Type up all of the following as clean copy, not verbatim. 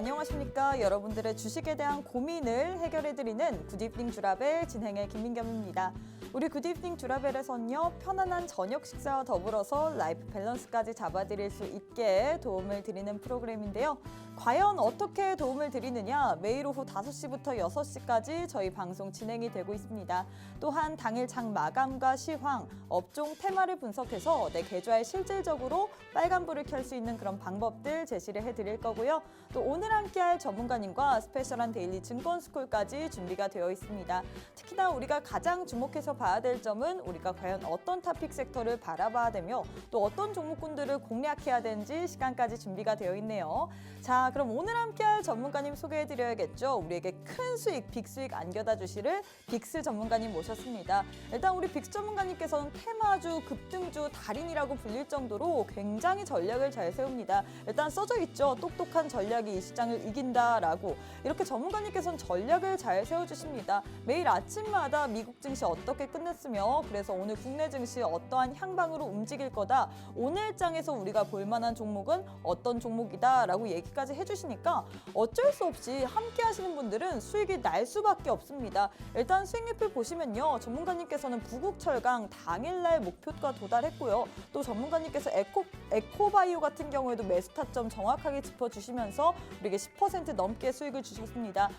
안녕하십니까. 여러분들의 주식에 대한 고민을 해결해드리는 굿이브닝 주라벨 진행의 김민겸입니다. 우리 굿이브닝 주라벨에서는요, 편안한 저녁 식사와 더불어서 라이프 밸런스까지 잡아드릴 수 있게 도움을 드리는 프로그램인데요. 과연 어떻게 도움을 드리느냐? 매일 오후 5시부터 6시까지 저희 방송 진행이 되고 있습니다. 또한 당일 장 마감과 시황, 업종 테마를 분석해서 내 계좌에 실질적으로 빨간불을 켤 수 있는 그런 방법들 제시를 해드릴 거고요. 또 오늘 함께할 전문가님과 스페셜한 데일리 증권스쿨까지 준비가 되어 있습니다. 특히나 우리가 가장 주목해서 봐야 될 점은 우리가 과연 어떤 토픽 섹터를 바라봐야 되며 또 어떤 종목군들을 공략해야 되는지 시간까지 준비가 되어 있네요. 자, 그럼 오늘 함께할 전문가님 소개해드려야겠죠. 우리에게 큰 수익, 빅수익 안겨다 주시를 빅스 전문가님 모셨습니다. 일단 우리 빅스 전문가님께서는 테마주, 급등주, 달인이라고 불릴 정도로 굉장히 전략을 잘 세웁니다. 일단 써져 있죠. 똑똑한 전략이 이 시장을 이긴다라고. 이렇게 전문가님께서는 전략을 잘 세워주십니다. 매일 아침마다 미국 증시 어떻게 끝냈으며 그래서 오늘 국내 증시 어떠한 향방으로 움직일 거다. 오늘 장에서 우리가 볼만한 종목은 어떤 종목이다라고 얘기까지 해주시니까 어쩔 수 없이 함께 하시는 분들은 수익이 날 수밖에 없습니다. 일단 수익률표 보시면요. 전문가님께서는 부국철강 당일날 목표가 도달했고요. 또 전문가님께서 에코바이오 같은 경우에도 매수 타점 정확하게 짚어주시면서 우리에게 10% 넘게 수익을 주셨습니다.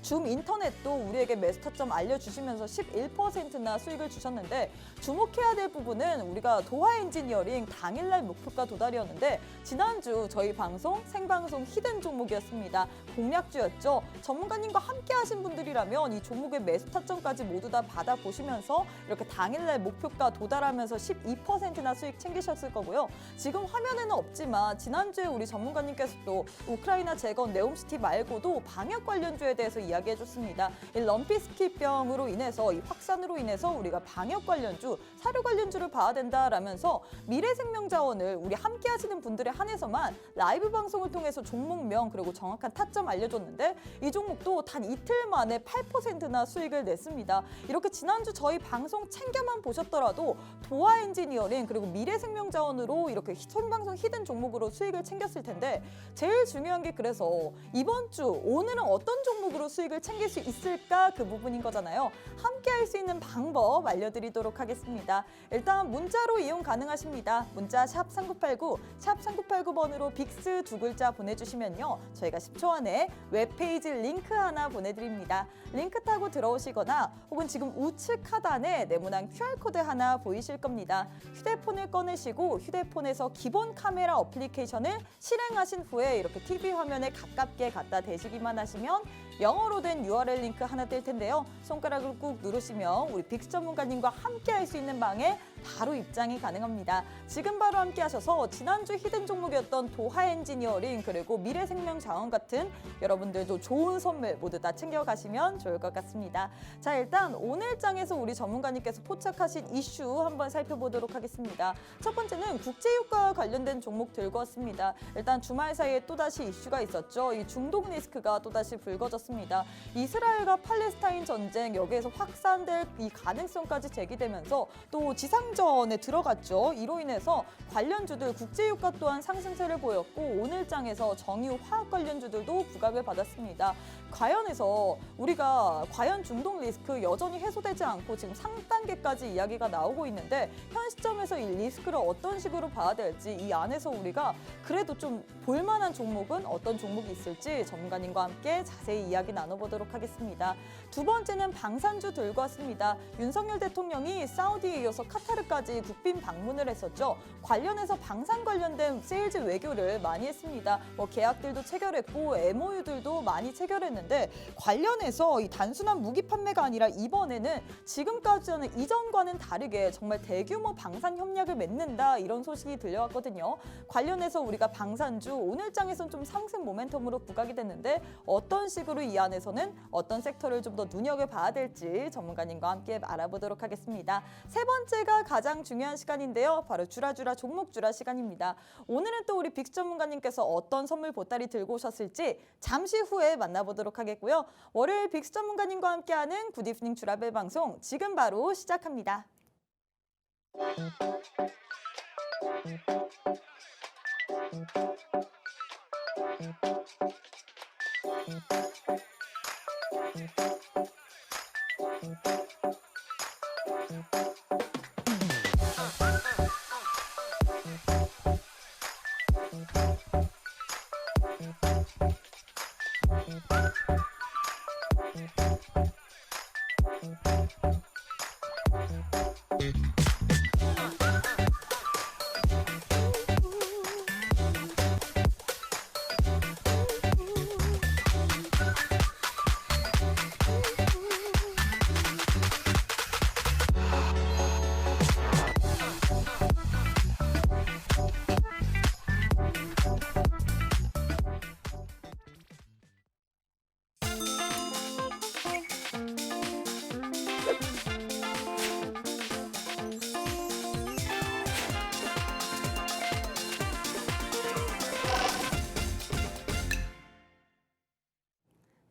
줌인터넷도 우리에게 매수 타점 알려주시면서 11%나 수익을 주셨는데 주목해야 될 부분은 우리가 도하엔지니어링 당일날 목표가 도달이었는데 지난주 저희 방송 생방송 히든 종목이었습니다. 공략주였죠. 전문가님과 함께 하신 분들이라면 이 종목의 매수 타점까지 모두 다 받아보시면서 이렇게 당일날 목표가 도달하면서 12%나 수익 챙기셨을 거고요. 지금 화면에는 없지만 지난주에 우리 전문가님께서도 우크라이나 재건 네옴시티 말고도 방역 관련주에 대해서 이야기해줬습니다. 이 럼피스키병으로 인해서 이 확산으로 인해서 우리가 방역 관련주, 사료 관련주를 봐야 된다라면서 미래생명자원을 우리 함께 하시는 분들에 한해서만 라이브 방송을 통해서 종목명 그리고 정확한 타점 알려줬는데 이 종목도 단 이틀 만에 8%나 수익을 냈습니다. 이렇게 지난주 저희 방송 챙겨만 보셨더라도 도하엔지니어링 그리고 미래생명자원으로 이렇게 생방송 히든 종목으로 수익을 챙겼을 텐데 제일 중요한 게 그래서 이번 주 오늘은 어떤 종목으로 수익을 챙길 수 있을까 그 부분인 거잖아요. 함께 할 수 있는 방법 알려드리도록 하겠습니다. 일단 문자로 이용 가능하십니다. 문자 샵 3989, 샵 3989번으로 빅스 두 글자 보내주시면요. 저희가 10초 안에 웹페이지 링크 하나 보내드립니다. 링크 타고 들어오시거나 혹은 지금 우측 하단에 네모난 QR코드 하나 보이실 겁니다. 휴대폰을 꺼내시고 휴대폰에서 기본 카메라 어플리케이션을 실행하신 후에 이렇게 TV 화면에 가깝게 갖다 대시기만 하시면 영어로 된 URL 링크 하나 뜰 텐데요. 손가락을 꾹 누르시면 우리 빅스 전문가님과 함께 할 수 있는 방에 바로 입장이 가능합니다. 지금 바로 함께 하셔서 지난주 히든 종목이었던 도하엔지니어링 그리고 미래생명자원 같은 여러분들도 좋은 선물 모두 다 챙겨가시면 좋을 것 같습니다. 자, 일단 오늘 장에서 우리 전문가님께서 포착하신 이슈 한번 살펴보도록 하겠습니다. 첫 번째는 국제유가와 관련된 종목 들고 왔습니다. 일단 주말 사이에 또다시 이슈가 있었죠. 이 중동 리스크가 또다시 불거졌습니다. 이스라엘과 팔레스타인 전쟁 여기에서 확산될 이 가능성까지 제기되면서 또 지상전에 들어갔죠. 이로 인해서 관련주들 국제유가 또한 상승세를 보였고 오늘 장에서 정유 화학 관련주들도 부각을 받았습니다. 과연해서 우리가 과연 중동 리스크 여전히 해소되지 않고 지금 상단계까지 이야기가 나오고 있는데 현 시점에서 이 리스크를 어떤 식으로 봐야 될지 이 안에서 우리가 그래도 좀 볼만한 종목은 어떤 종목이 있을지 전문가님과 함께 자세히 이야기 나눠보도록 하겠습니다. 두 번째는 방산주 들고 왔습니다. 윤석열 대통령이 사우디에 이어서 카타르까지 국빈 방문을 했었죠. 관련해서 방산 관련된 세일즈 외교를 많이 했습니다. 계약들도 체결했고 MOU들도 많이 체결했는데 관련해서 이 단순한 무기 판매가 아니라 이번에는 지금까지는 이전과는 다르게 정말 대규모 방산 협약을 맺는다 이런 소식이 들려왔거든요. 관련해서 우리가 방산주 오늘 장에서는 좀 상승 모멘텀으로 부각이 됐는데 어떤 식으로 이 안에서는 어떤 섹터를 좀 더 눈여겨봐야 될지 전문가님과 함께 알아보도록 하겠습니다. 세 번째가 가장 중요한 시간인데요. 바로 주라주라 종목주라 시간입니다. 오늘은 또 우리 빅스 전문가님께서 어떤 선물 보따리 들고 오셨을지 잠시 후에 만나보도록 하겠고요. 월요일 빅스 전문가님과 함께하는 굿이브닝 주라벨 방송 지금 바로 시작합니다.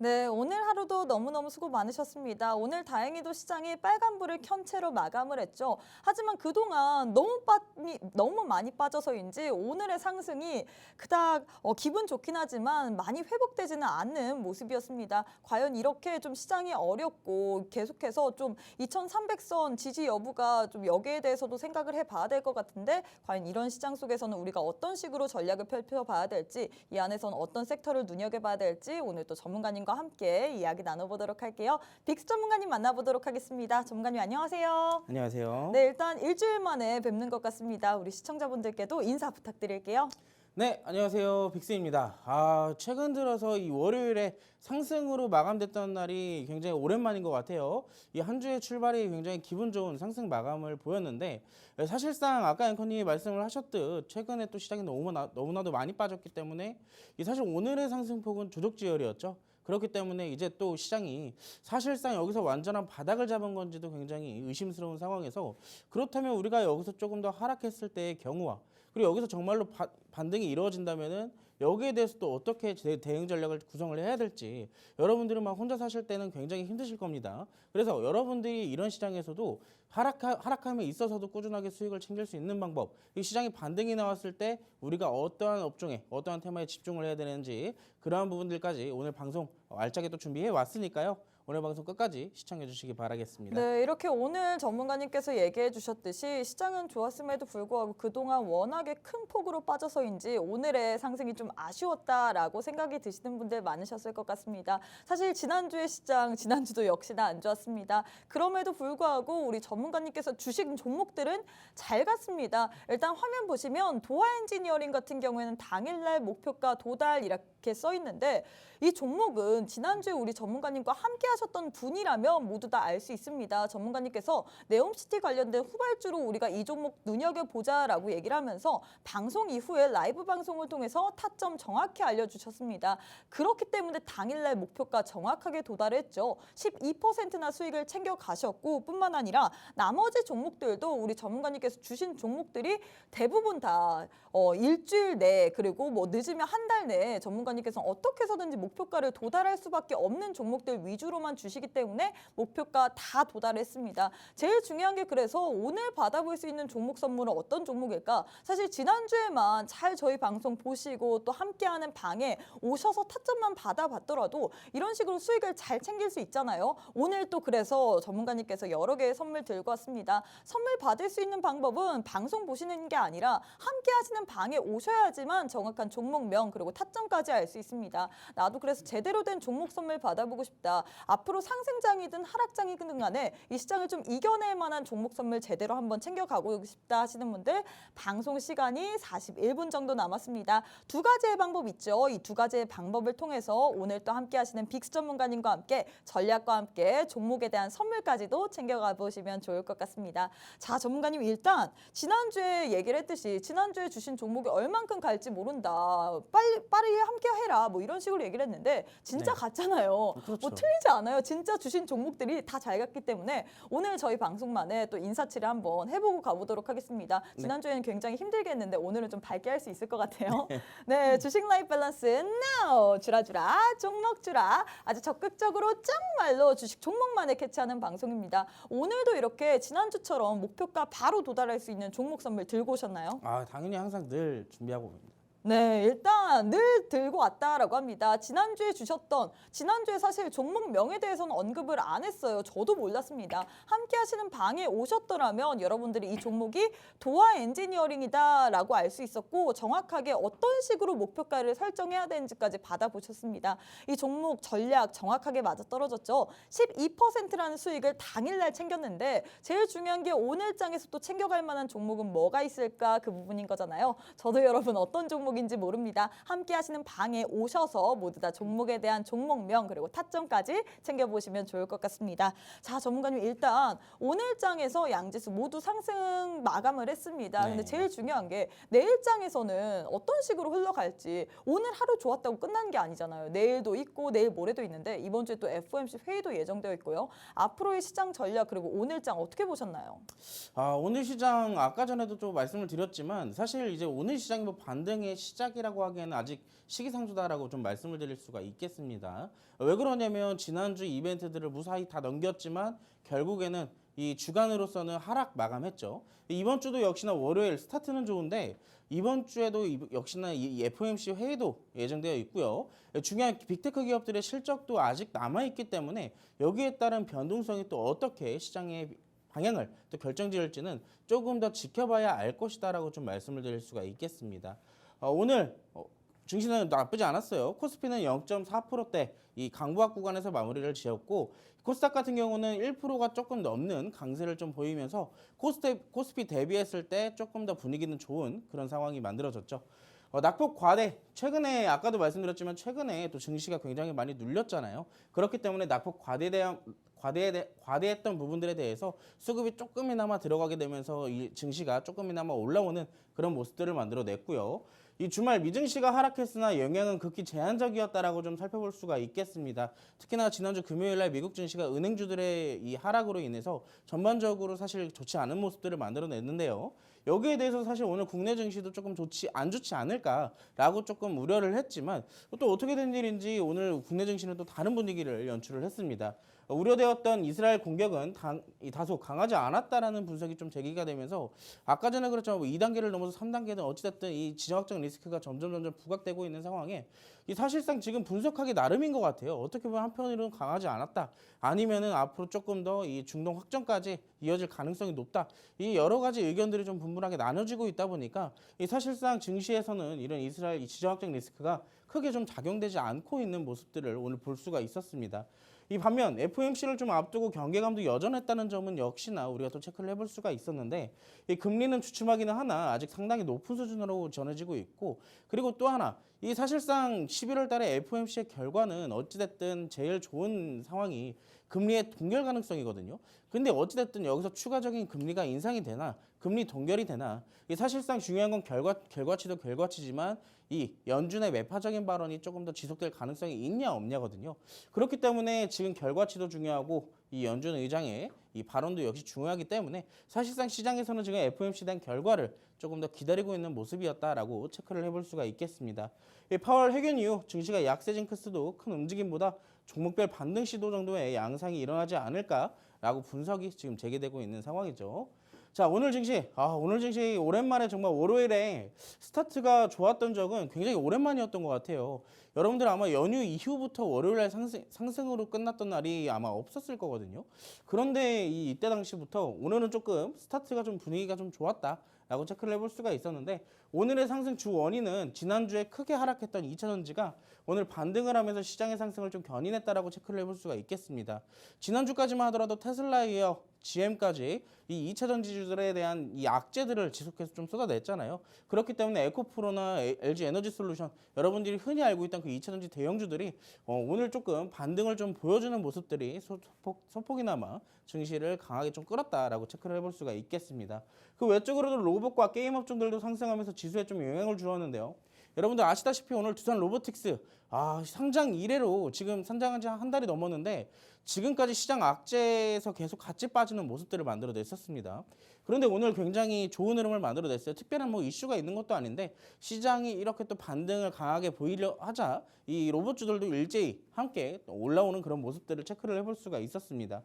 네, 오늘 하루도 너무너무 수고 많으셨습니다. 오늘 다행히도 시장이 빨간불을 켠 채로 마감을 했죠. 하지만 그동안 너무 많이 빠져서인지 오늘의 상승이 그닥 기분 좋긴 하지만 많이 회복되지는 않는 모습이었습니다. 과연 이렇게 좀 시장이 어렵고 계속해서 좀 2300선 지지 여부가 좀 여기에 대해서도 생각을 해봐야 될 것 같은데 과연 이런 시장 속에서는 우리가 어떤 식으로 전략을 펼쳐봐야 될지 이 안에서는 어떤 섹터를 눈여겨봐야 될지 오늘 또 전문가님과 함께 이야기 나눠보도록 할게요. 빅스 전문가님 만나보도록 하겠습니다. 전문가님 안녕하세요. 안녕하세요. 네, 일단 일주일 만에 뵙는 것 같습니다. 우리 시청자분들께도 인사 부탁드릴게요. 네, 안녕하세요. 빅스입니다. 최근 들어서 이 월요일에 상승으로 마감됐던 날이 굉장히 오랜만인 것 같아요. 이 한 주의 출발이 굉장히 기분 좋은 상승 마감을 보였는데 사실상 아까 앵커님이 말씀을 하셨듯 최근에 또 시장이 너무나도 많이 빠졌기 때문에 사실 오늘의 상승폭은 조족지열이었죠. 그렇기 때문에 이제 또 시장이 사실상 여기서 완전한 바닥을 잡은 건지도 굉장히 의심스러운 상황에서 그렇다면 우리가 여기서 조금 더 하락했을 때의 경우와 그리고 여기서 정말로 반등이 이루어진다면은 여기에 대해서 또 어떻게 대응 전략을 구성을 해야 될지 여러분들은 막 혼자 사실 때는 굉장히 힘드실 겁니다. 그래서 여러분들이 이런 시장에서도 하락함에 있어서도 꾸준하게 수익을 챙길 수 있는 방법, 이 시장이 반등이 나왔을 때 우리가 어떠한 업종에 어떠한 테마에 집중을 해야 되는지 그러한 부분들까지 오늘 방송 알차게 또 준비해 왔으니까요. 오늘 방송 끝까지 시청해 주시기 바라겠습니다. 네, 이렇게 오늘 전문가님께서 얘기해 주셨듯이 시장은 좋았음에도 불구하고 그동안 워낙에 큰 폭으로 빠져서인지 오늘의 상승이 좀 아쉬웠다라고 생각이 드시는 분들 많으셨을 것 같습니다. 사실 지난주의 시장, 지난주도 역시나 안 좋았습니다. 그럼에도 불구하고 우리 전문가님께서 주식 종목들은 잘 갔습니다. 일단 화면 보시면 도하 엔지니어링 같은 경우에는 당일날 목표가 도달 이렇게 써 있는데 이 종목은 지난주에 우리 전문가님과 함께 하셨던 분이라면 모두 다 알 수 있습니다. 전문가님께서 네옴시티 관련된 후발주로 우리가 이 종목 눈여겨보자라고 얘기를 하면서 방송 이후에 라이브 방송을 통해서 타점 정확히 알려주셨습니다. 그렇기 때문에 당일날 목표가 정확하게 도달했죠. 12%나 수익을 챙겨가셨고 뿐만 아니라 나머지 종목들도 우리 전문가님께서 주신 종목들이 대부분 다 일주일 내에 그리고 뭐 늦으면 한 달 내에 전문가님께서 어떻게 해서든지 목표가를 도달할 수밖에 없는 종목들 위주로만 주시기 때문에 목표가 다 도달했습니다. 제일 중요한 게 그래서 오늘 받아볼 수 있는 종목 선물은 어떤 종목일까? 사실 지난주에만 잘 저희 방송 보시고 또 함께하는 방에 오셔서 타점만 받아봤더라도 이런 식으로 수익을 잘 챙길 수 있잖아요. 오늘 또 그래서 전문가님께서 여러 개의 선물 들고 왔습니다. 선물 받을 수 있는 방법은 방송 보시는 게 아니라 함께 하시는 방에 오셔야지만 정확한 종목명 그리고 타점까지 알 수 있습니다. 나도 그래서 제대로 된 종목 선물 받아보고 싶다. 앞으로 상승장이든 하락장이든 간에 이 시장을 좀 이겨낼 만한 종목 선물 제대로 한번 챙겨가고 싶다 하시는 분들 방송 시간이 41분 정도 남았습니다. 두 가지의 방법 있죠. 이 두 가지의 방법을 통해서 오늘 또 함께 하시는 빅스 전문가님과 함께 전략과 함께 종목에 대한 선물까지도 챙겨가 보시면 좋을 것 같습니다. 자, 전문가님 일단 지난주에 얘기를 했듯이 지난주에 주신 종목이 얼만큼 갈지 모른다. 빨리 함께 해라. 뭐 이런 식으로 얘기를 했는데 진짜 네. 갔잖아요. 그렇죠. 뭐 틀리지 않아요. 진짜 주신 종목들이 다 잘 갔기 때문에 오늘 저희 방송만에 또 인사치를 한번 해보고 가보도록 하겠습니다. 네. 지난주에는 굉장히 힘들게 했는데 오늘은 좀 밝게 할 수 있을 것 같아요. 네, 주식 라이프 밸런스 now 주라주라 종목 주라 아주 적극적으로 정말로 주식 종목만을 캐치하는 방송입니다. 오늘도 이렇게 지난주처럼 목표가 바로 도달할 수 있는 종목 선물 들고 오셨나요? 당연히 항상 늘 준비하고 옵니다. 네, 일단 늘 들고 왔다라고 합니다. 지난주에 사실 종목명에 대해서는 언급을 안 했어요. 저도 몰랐습니다. 함께 하시는 방에 오셨더라면 여러분들이 이 종목이 도하 엔지니어링이다라고 알 수 있었고 정확하게 어떤 식으로 목표가를 설정해야 되는지까지 받아보셨습니다. 이 종목 전략 정확하게 맞아떨어졌죠. 12%라는 수익을 당일날 챙겼는데 제일 중요한 게 오늘장에서 또 챙겨갈 만한 종목은 뭐가 있을까 그 부분인 거잖아요. 저도 여러분 어떤 종목인지 모릅니다. 함께 하시는 방에 오셔서 모두 다 종목에 대한 종목명 그리고 타점까지 챙겨보시면 좋을 것 같습니다. 자, 전문가님 일단 오늘장에서 양지수 모두 상승 마감을 했습니다. 네. 근데 제일 중요한 게 내일장에서는 어떤 식으로 흘러갈지 오늘 하루 좋았다고 끝난 게 아니잖아요. 내일도 있고 내일 모레도 있는데 이번 주에 또 FOMC 회의도 예정되어 있고요. 앞으로의 시장 전략 그리고 오늘장 어떻게 보셨나요? 오늘 시장 아까 전에도 좀 말씀을 드렸지만 사실 이제 오늘 시장이 뭐 반등의 시작이라고 하기에는 아직 시기상조다라고 좀 말씀을 드릴 수가 있겠습니다. 왜 그러냐면 지난주 이벤트들을 무사히 다 넘겼지만 결국에는 이 주간으로서는 하락 마감했죠. 이번 주도 역시나 월요일 스타트는 좋은데 이번 주에도 역시나 이 FOMC 회의도 예정되어 있고요. 중요한 빅테크 기업들의 실적도 아직 남아있기 때문에 여기에 따른 변동성이 또 어떻게 시장의 방향을 또 결정지을지는 조금 더 지켜봐야 알 것이다라고 좀 말씀을 드릴 수가 있겠습니다. 오늘 증시는 나쁘지 않았어요. 코스피는 0.4%대 이 강보합 구간에서 마무리를 지었고 코스닥 같은 경우는 1%가 조금 넘는 강세를 좀 보이면서 코스피 대비했을 때 조금 더 분위기는 좋은 그런 상황이 만들어졌죠. 낙폭 과대, 최근에 아까도 말씀드렸지만 최근에 또 증시가 굉장히 많이 눌렸잖아요. 그렇기 때문에 낙폭 과대했던 부분들에 대해서 수급이 조금이나마 들어가게 되면서 이 증시가 조금이나마 올라오는 그런 모습들을 만들어냈고요. 이 주말 미증시가 하락했으나 영향은 극히 제한적이었다라고 좀 살펴볼 수가 있겠습니다. 특히나 지난주 금요일날 미국 증시가 은행주들의 이 하락으로 인해서 전반적으로 사실 좋지 않은 모습들을 만들어냈는데요. 여기에 대해서 사실 오늘 국내 증시도 조금 안 좋지 않을까라고 조금 우려를 했지만 또 어떻게 된 일인지 오늘 국내 증시는 또 다른 분위기를 연출을 했습니다. 우려되었던 이스라엘 공격은 다소 강하지 않았다라는 분석이 좀 제기가 되면서 아까 전에 그랬죠. 2단계를 넘어서 3단계는 어찌됐든 이 지정학적 리스크가 점점 부각되고 있는 상황에 이 사실상 지금 분석하기 나름인 것 같아요. 어떻게 보면 한편으로는 강하지 않았다. 아니면은 앞으로 조금 더 이 중동 확전까지 이어질 가능성이 높다. 이 여러 가지 의견들이 좀 분분하게 나눠지고 있다 보니까 이 사실상 증시에서는 이런 이스라엘 지정학적 리스크가 크게 좀 작용되지 않고 있는 모습들을 오늘 볼 수가 있었습니다. 이 반면 FOMC를 좀 앞두고 경계감도 여전했다는 점은 역시나 우리가 또 체크를 해볼 수가 있었는데 이 금리는 주춤하기는 하나 아직 상당히 높은 수준으로 전해지고 있고 그리고 또 하나 이 사실상 11월 달에 FOMC의 결과는 어찌됐든 제일 좋은 상황이 금리의 동결 가능성이거든요. 근데 어찌됐든 여기서 추가적인 금리가 인상이 되나 금리 동결이 되나 이 사실상 중요한 건 결과치도 결과치지만 이 연준의 매파적인 발언이 조금 더 지속될 가능성이 있냐 없냐거든요. 그렇기 때문에 지금 결과치도 중요하고 이 연준 의장의 이 발언도 역시 중요하기 때문에 사실상 시장에서는 지금 FOMC에 대한 결과를 조금 더 기다리고 있는 모습이었다라고 체크를 해볼 수가 있겠습니다. 이 파월 회견 이후 증시가 약세 징크스도 큰 움직임보다 종목별 반등 시도 정도의 양상이 일어나지 않을까라고 분석이 지금 제기되고 있는 상황이죠. 자, 오늘 증시 오랜만에 정말 월요일에 스타트가 좋았던 적은 굉장히 오랜만이었던 것 같아요. 여러분들 아마 연휴 이후부터 월요일에 상승으로 끝났던 날이 아마 없었을 거거든요. 그런데 이때 당시부터 오늘은 조금 스타트가 좀 분위기가 좀 좋았다라고 체크를 해볼 수가 있었는데 오늘의 상승 주 원인은 지난주에 크게 하락했던 2차전지가 오늘 반등을 하면서 시장의 상승을 좀 견인했다라고 체크를 해볼 수가 있겠습니다. 지난주까지만 하더라도 테슬라에 이어 GM까지 이 2차 전지주들에 대한 이 악재들을 지속해서 좀 쏟아냈잖아요. 그렇기 때문에 에코프로나 LG 에너지 솔루션 여러분들이 흔히 알고 있던 그 2차 전지 대형주들이 오늘 조금 반등을 좀 보여주는 모습들이 소폭이나마 증시를 강하게 좀 끌었다라고 체크를 해볼 수가 있겠습니다. 그 외적으로도 로봇과 게임 업종들도 상승하면서 지수에 좀 영향을 주었는데요. 여러분들 아시다시피 오늘 두산 로보틱스 상장 이래로 지금 상장한 지 한 달이 넘었는데 지금까지 시장 악재에서 계속 같이 빠지는 모습들을 만들어냈었습니다. 그런데 오늘 굉장히 좋은 흐름을 만들어냈어요. 특별한 이슈가 있는 것도 아닌데 시장이 이렇게 또 반등을 강하게 보이려 하자 이 로봇주들도 일제히 함께 올라오는 그런 모습들을 체크를 해볼 수가 있었습니다.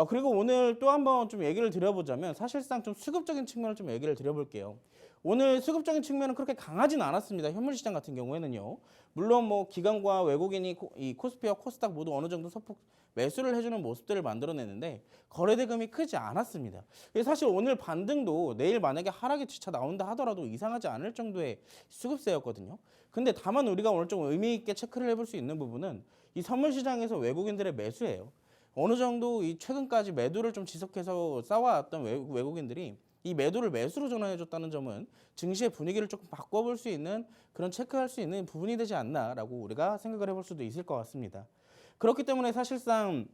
그리고 오늘 또 한번 좀 얘기를 드려보자면 사실상 좀 수급적인 측면을 좀 얘기를 드려볼게요. 오늘 수급적인 측면은 그렇게 강하진 않았습니다. 현물시장 같은 경우에는요. 물론 기관과 외국인이 이 코스피와 코스닥 모두 어느 정도 소폭 매수를 해주는 모습들을 만들어내는데 거래대금이 크지 않았습니다. 사실 오늘 반등도 내일 만약에 하락의 뒤차 나온다 하더라도 이상하지 않을 정도의 수급세였거든요. 근데 다만 우리가 오늘 좀 의미 있게 체크를 해볼 수 있는 부분은 이 선물시장에서 외국인들의 매수예요. 어느 정도 이 최근까지 매도를 좀 지속해서 쌓아왔던 외국인들이 이 매도를 매수로 전환해줬다는 점은 증시의 분위기를 조금 바꿔볼 수 있는 그런 체크할 수 있는 부분이 되지 않나라고 우리가 생각을 해볼 수도 있을 것 같습니다. 그렇기 때문에 사실상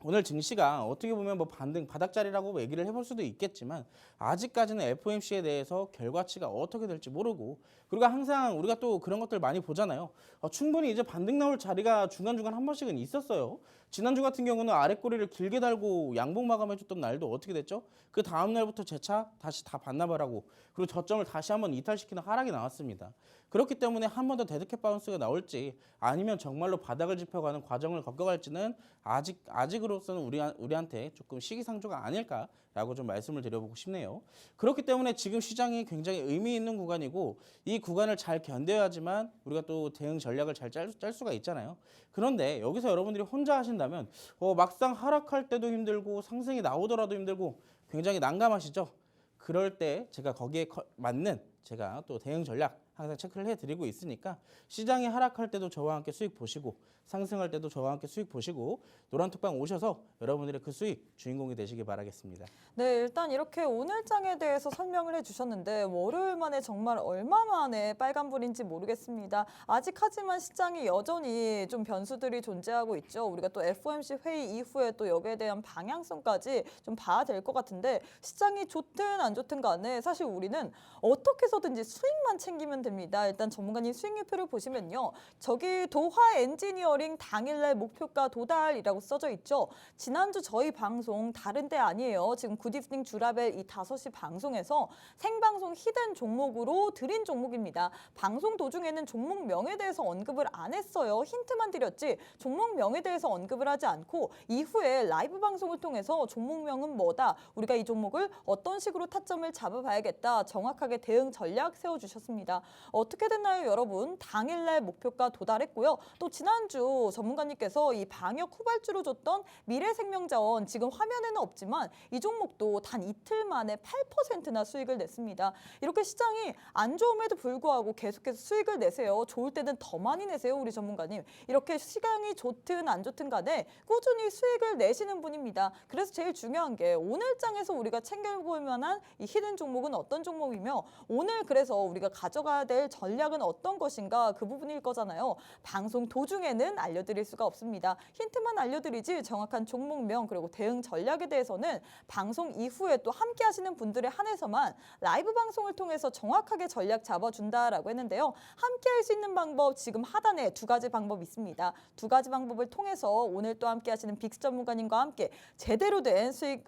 오늘 증시가 어떻게 보면 뭐 반등 바닥자리라고 얘기를 해볼 수도 있겠지만 아직까지는 FOMC에 대해서 결과치가 어떻게 될지 모르고 그리고 항상 우리가 또 그런 것들 많이 보잖아요. 충분히 이제 반등 나올 자리가 중간중간 한 번씩은 있었어요. 지난주 같은 경우는 아랫꼬리를 길게 달고 양봉 마감해줬던 날도 어떻게 됐죠? 그 다음 날부터 재차 다시 다 반납하라고 그리고 저점을 다시 한번 이탈시키는 하락이 나왔습니다. 그렇기 때문에 한 번 더 데드캣 바운스가 나올지 아니면 정말로 바닥을 짚어가는 과정을 겪어갈지는 아직으로서는 우리한테 조금 시기상조가 아닐까라고 좀 말씀을 드려보고 싶네요. 그렇기 때문에 지금 시장이 굉장히 의미 있는 구간이고 이 구간을 잘 견뎌야지만 우리가 또 대응 전략을 잘 짤 수가 있잖아요. 그런데 여기서 여러분들이 혼자 하신다면 막상 하락할 때도 힘들고 상승이 나오더라도 힘들고 굉장히 난감하시죠? 그럴 때 제가 거기에 맞는 제가 또 대응 전략 항상 체크를 해드리고 있으니까 시장이 하락할 때도 저와 함께 수익 보시고 상승할 때도 저와 함께 수익 보시고 노란톡방 오셔서 여러분들의 그 수익 주인공이 되시길 바라겠습니다. 네, 일단 이렇게 오늘장에 대해서 설명을 해주셨는데 월요일 만에 정말 얼마 만에 빨간불인지 모르겠습니다. 아직 하지만 시장이 여전히 좀 변수들이 존재하고 있죠. 우리가 또 FOMC 회의 이후에 또 여기에 대한 방향성까지 좀 봐야 될 것 같은데 시장이 좋든 안 좋든 간에 사실 우리는 어떻게 해서든지 수익만 챙기면 됩니다. 일단 전문가님 수익률표를 보시면요. 저기 도화 엔지니어링 당일날 목표가 도달이라고 써져 있죠. 지난주 저희 방송 다른 데 아니에요. 지금 굿이브닝 주라벨 이 5시 방송에서 생방송 히든 종목으로 드린 종목입니다. 방송 도중에는 종목명에 대해서 언급을 안 했어요. 힌트만 드렸지 종목명에 대해서 언급을 하지 않고 이후에 라이브 방송을 통해서 종목명은 뭐다. 우리가 이 종목을 어떤 식으로 타점을 잡아봐야겠다. 정확하게 대응 전략 세워주셨습니다. 어떻게 됐나요, 여러분? 당일날 목표가 도달했고요. 또 지난주 전문가님께서 이 방역 후발주로 줬던 미래생명자원 지금 화면에는 없지만 이 종목도 단 이틀 만에 8%나 수익을 냈습니다. 이렇게 시장이 안 좋음에도 불구하고 계속해서 수익을 내세요. 좋을 때는 더 많이 내세요, 우리 전문가님. 이렇게 시장이 좋든 안 좋든 간에 꾸준히 수익을 내시는 분입니다. 그래서 제일 중요한 게 오늘장에서 우리가 챙겨볼 만한 이 히든 종목은 어떤 종목이며 오늘 그래서 우리가 가져가야 될 전략은 어떤 것인가 그 부분일 거잖아요. 방송 도중에는 알려드릴 수가 없습니다. 힌트만 알려드리지 정확한 종목명 그리고 대응 전략에 대해서는 방송 이후에 또 함께 하시는 분들에 한해서만 라이브 방송을 통해서 정확하게 전략 잡아준다라고 했는데요. 함께 할 수 있는 방법 지금 하단에 2가지 방법 있습니다. 2가지 방법을 통해서 오늘 또 함께 하시는 빅스 전문가님과 함께 제대로 된 수익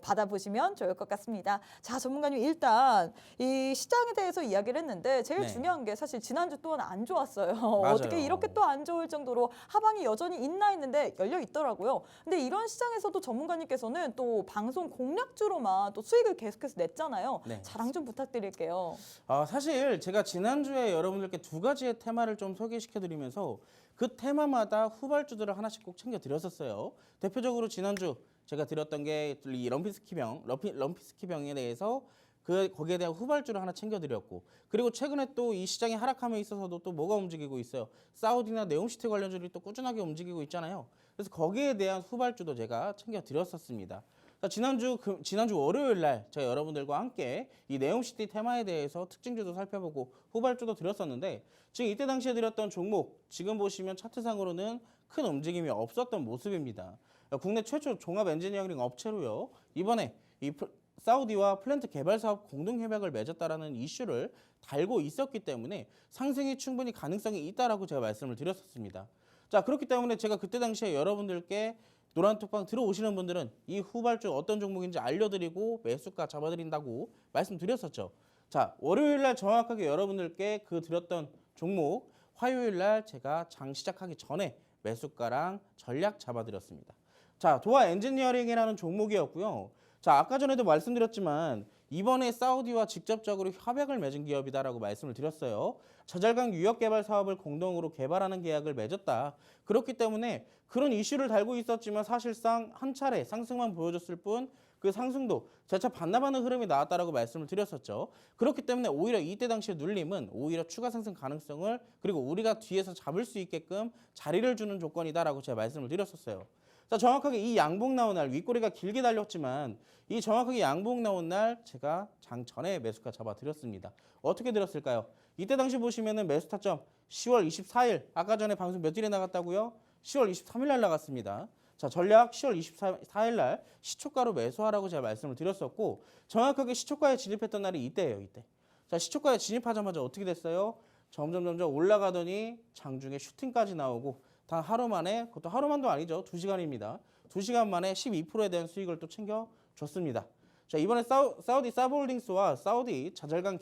받아보시면 좋을 것 같습니다. 자, 전문가님 일단 이 시장에 대해서 이야기를 했는데 제일 네. 중요한 게 사실 지난주 또한 안 좋았어요. 맞아요. 어떻게 이렇게 또 안 좋을 정도로 하방이 여전히 있나 했는데 열려 있더라고요. 근데 이런 시장에서도 전문가님께서는 또 방송 공략주로만 또 수익을 계속해서 냈잖아요. 네. 자랑 좀 부탁드릴게요. 사실 제가 지난주에 여러분들께 2가지의 테마를 좀 소개시켜드리면서 그 테마마다 후발주들을 하나씩 꼭 챙겨드렸었어요. 대표적으로 지난주 제가 드렸던 게 이 럼피스키병에 대해서 거기에 대한 후발주를 하나 챙겨드렸고 그리고 최근에 또 이 시장의 하락함에 있어서도 또 뭐가 움직이고 있어요. 사우디나 네옴시티 관련주들이 또 꾸준하게 움직이고 있잖아요. 그래서 거기에 대한 후발주도 제가 챙겨드렸었습니다. 지난주 월요일 날 제가 여러분들과 함께 이 네옴시티 테마에 대해서 특징주도 살펴보고 후발주도 드렸었는데 지금 이때 당시에 드렸던 종목 지금 보시면 차트상으로는 큰 움직임이 없었던 모습입니다. 국내 최초 종합 엔지니어링 업체로요. 이번에 사우디와 플랜트 개발 사업 공동 협약을 맺었다라는 이슈를 달고 있었기 때문에 상승이 충분히 가능성이 있다라고 제가 말씀을 드렸었습니다. 자, 그렇기 때문에 제가 그때 당시에 여러분들께 노란톡방 들어오시는 분들은 이 후발주 어떤 종목인지 알려드리고 매수가 잡아드린다고 말씀드렸었죠. 자, 월요일 날 정확하게 여러분들께 드렸던 종목 화요일 날 제가 장 시작하기 전에 매수가랑 전략 잡아드렸습니다. 자, 도화 엔지니어링이라는 종목이었고요. 자, 아까 전에도 말씀드렸지만 이번에 사우디와 직접적으로 협약을 맺은 기업이다라고 말씀을 드렸어요. 저잘강 유역 개발 사업을 공동으로 개발하는 계약을 맺었다. 그렇기 때문에 그런 이슈를 달고 있었지만 사실상 한 차례 상승만 보여줬을 뿐 그 상승도 재차 반납하는 흐름이 나왔다라고 말씀을 드렸었죠. 그렇기 때문에 오히려 이때 당시의 눌림은 오히려 추가 상승 가능성을 그리고 우리가 뒤에서 잡을 수 있게끔 자리를 주는 조건이다라고 제가 말씀을 드렸었어요. 자, 정확하게 이 양봉 나온 날 윗꼬리가 길게 달렸지만 이 정확하게 양봉 나온 날 제가 장 전에 매수가 잡아드렸습니다. 어떻게 드렸을까요? 이때 당시 보시면은 매수 타점 10월 24일 아까 전에 방송 며칠에 나갔다고요? 10월 23일 날 나갔습니다. 자, 전략 10월 24일 날 시초가로 매수하라고 제가 말씀을 드렸었고 정확하게 시초가에 진입했던 날이 이때예요, 이때. 자, 시초가에 진입하자마자 어떻게 됐어요? 점점 올라가더니 장중에 슈팅까지 나오고 단 하루 만에, 그것도 하루만도 아니죠. 2시간입니다. 2시간 만에 12%에 대한 수익을 또 챙겨줬습니다. 자, 이번에 사우디 사브홀딩스와 사우디 좌절간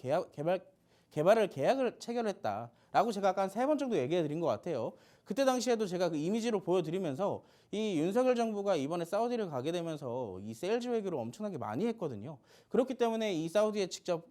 개발을 계약을 체결했다라고 제가 아까 한 3번 정도 얘기해 드린 것 같아요. 그때 당시에도 제가 그 이미지로 보여드리면서 이 윤석열 정부가 이번에 사우디를 가게 되면서 이 세일즈 외교를 엄청나게 많이 했거든요. 그렇기 때문에 이 사우디에 직접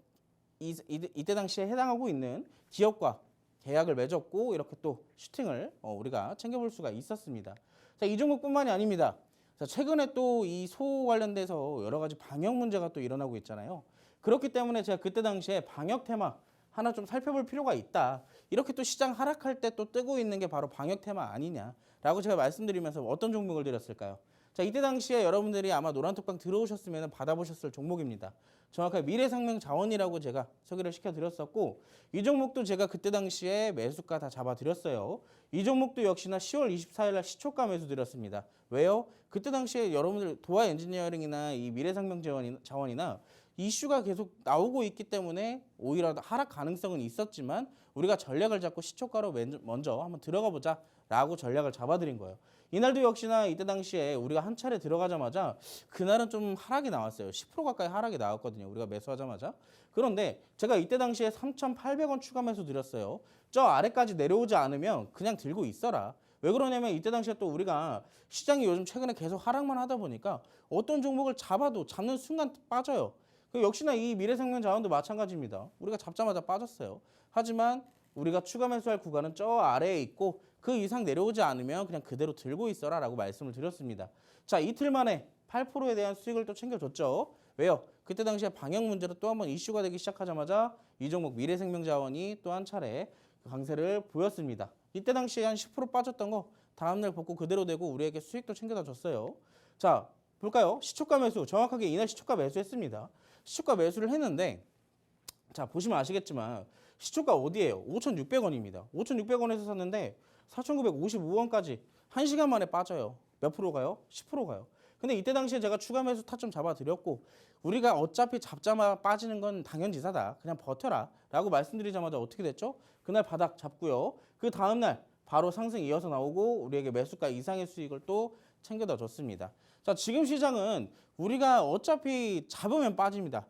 이때 당시에 해당하고 있는 기업과 계약을 맺었고 이렇게 또 슈팅을 우리가 챙겨볼 수가 있었습니다. 자, 이 종목뿐만이 아닙니다. 자, 최근에 또 이 소 관련돼서 여러 가지 방역 문제가 또 일어나고 있잖아요. 그렇기 때문에 제가 그때 당시에 방역 테마 하나 좀 살펴볼 필요가 있다. 이렇게 또 시장 하락할 때 또 뜨고 있는 게 바로 방역 테마 아니냐라고 제가 말씀드리면서 어떤 종목을 드렸을까요? 자, 이때 당시에 여러분들이 아마 노란톡방 들어오셨으면 받아보셨을 종목입니다. 정확하게 미래생명자원이라고 제가 소개를 시켜드렸었고 이 종목도 제가 그때 당시에 매수가 다 잡아드렸어요. 이 종목도 역시나 10월 24일 날 시초가 매수 드렸습니다. 왜요? 그때 당시에 여러분들 도화 엔지니어링이나 이 미래생명자원이나 이슈가 계속 나오고 있기 때문에 오히려 하락 가능성은 있었지만 우리가 전략을 잡고 시초가로 먼저 한번 들어가 보자 라고 전략을 잡아드린 거예요. 이날도 역시나 이때 당시에 우리가 한 차례 들어가자마자 그날은 좀 하락이 나왔어요. 10% 가까이 하락이 나왔거든요. 우리가 매수하자마자. 그런데 제가 이때 당시에 3,800원 추가 매수 드렸어요. 저 아래까지 내려오지 않으면 그냥 들고 있어라. 왜 그러냐면 이때 당시에 또 우리가 시장이 요즘 최근에 계속 하락만 하다 보니까 어떤 종목을 잡는 순간 빠져요. 역시나 이 미래생명자원도 마찬가지입니다. 우리가 잡자마자 빠졌어요. 하지만 우리가 추가 매수할 구간은 저 아래에 있고 그 이상 내려오지 않으면 그냥 그대로 들고 있어라 라고 말씀을 드렸습니다. 자, 이틀 만에 8%에 대한 수익을 또 챙겨줬죠. 왜요? 그때 당시에 방역 문제로 또 한번 이슈가 되기 시작하자마자 이 종목 미래생명자원이 또 한 차례 강세를 보였습니다. 이때 당시에 한 10% 빠졌던 거 다음날 복구 그대로 되고 우리에게 수익도 챙겨다 줬어요. 자, 볼까요? 시초가 매수, 정확하게 이날 시초가 매수했습니다. 시초가 매수를 했는데 자, 보시면 아시겠지만 시초가 어디예요? 5,600원입니다. 5,600원에서 샀는데 4,955원까지 1시간 만에 빠져요. 몇 프로 가요? 10% 가요. 근데 이때 당시에 제가 추가 매수 타점 잡아드렸고 우리가 어차피 잡자마자 빠지는 건 당연지사다. 그냥 버텨라 라고 말씀드리자마자 어떻게 됐죠? 그날 바닥 잡고요. 그 다음날 바로 상승 이어서 나오고 우리에게 매수가 이상의 수익을 또 챙겨다 줬습니다. 자, 지금 시장은 우리가 어차피 잡으면 빠집니다.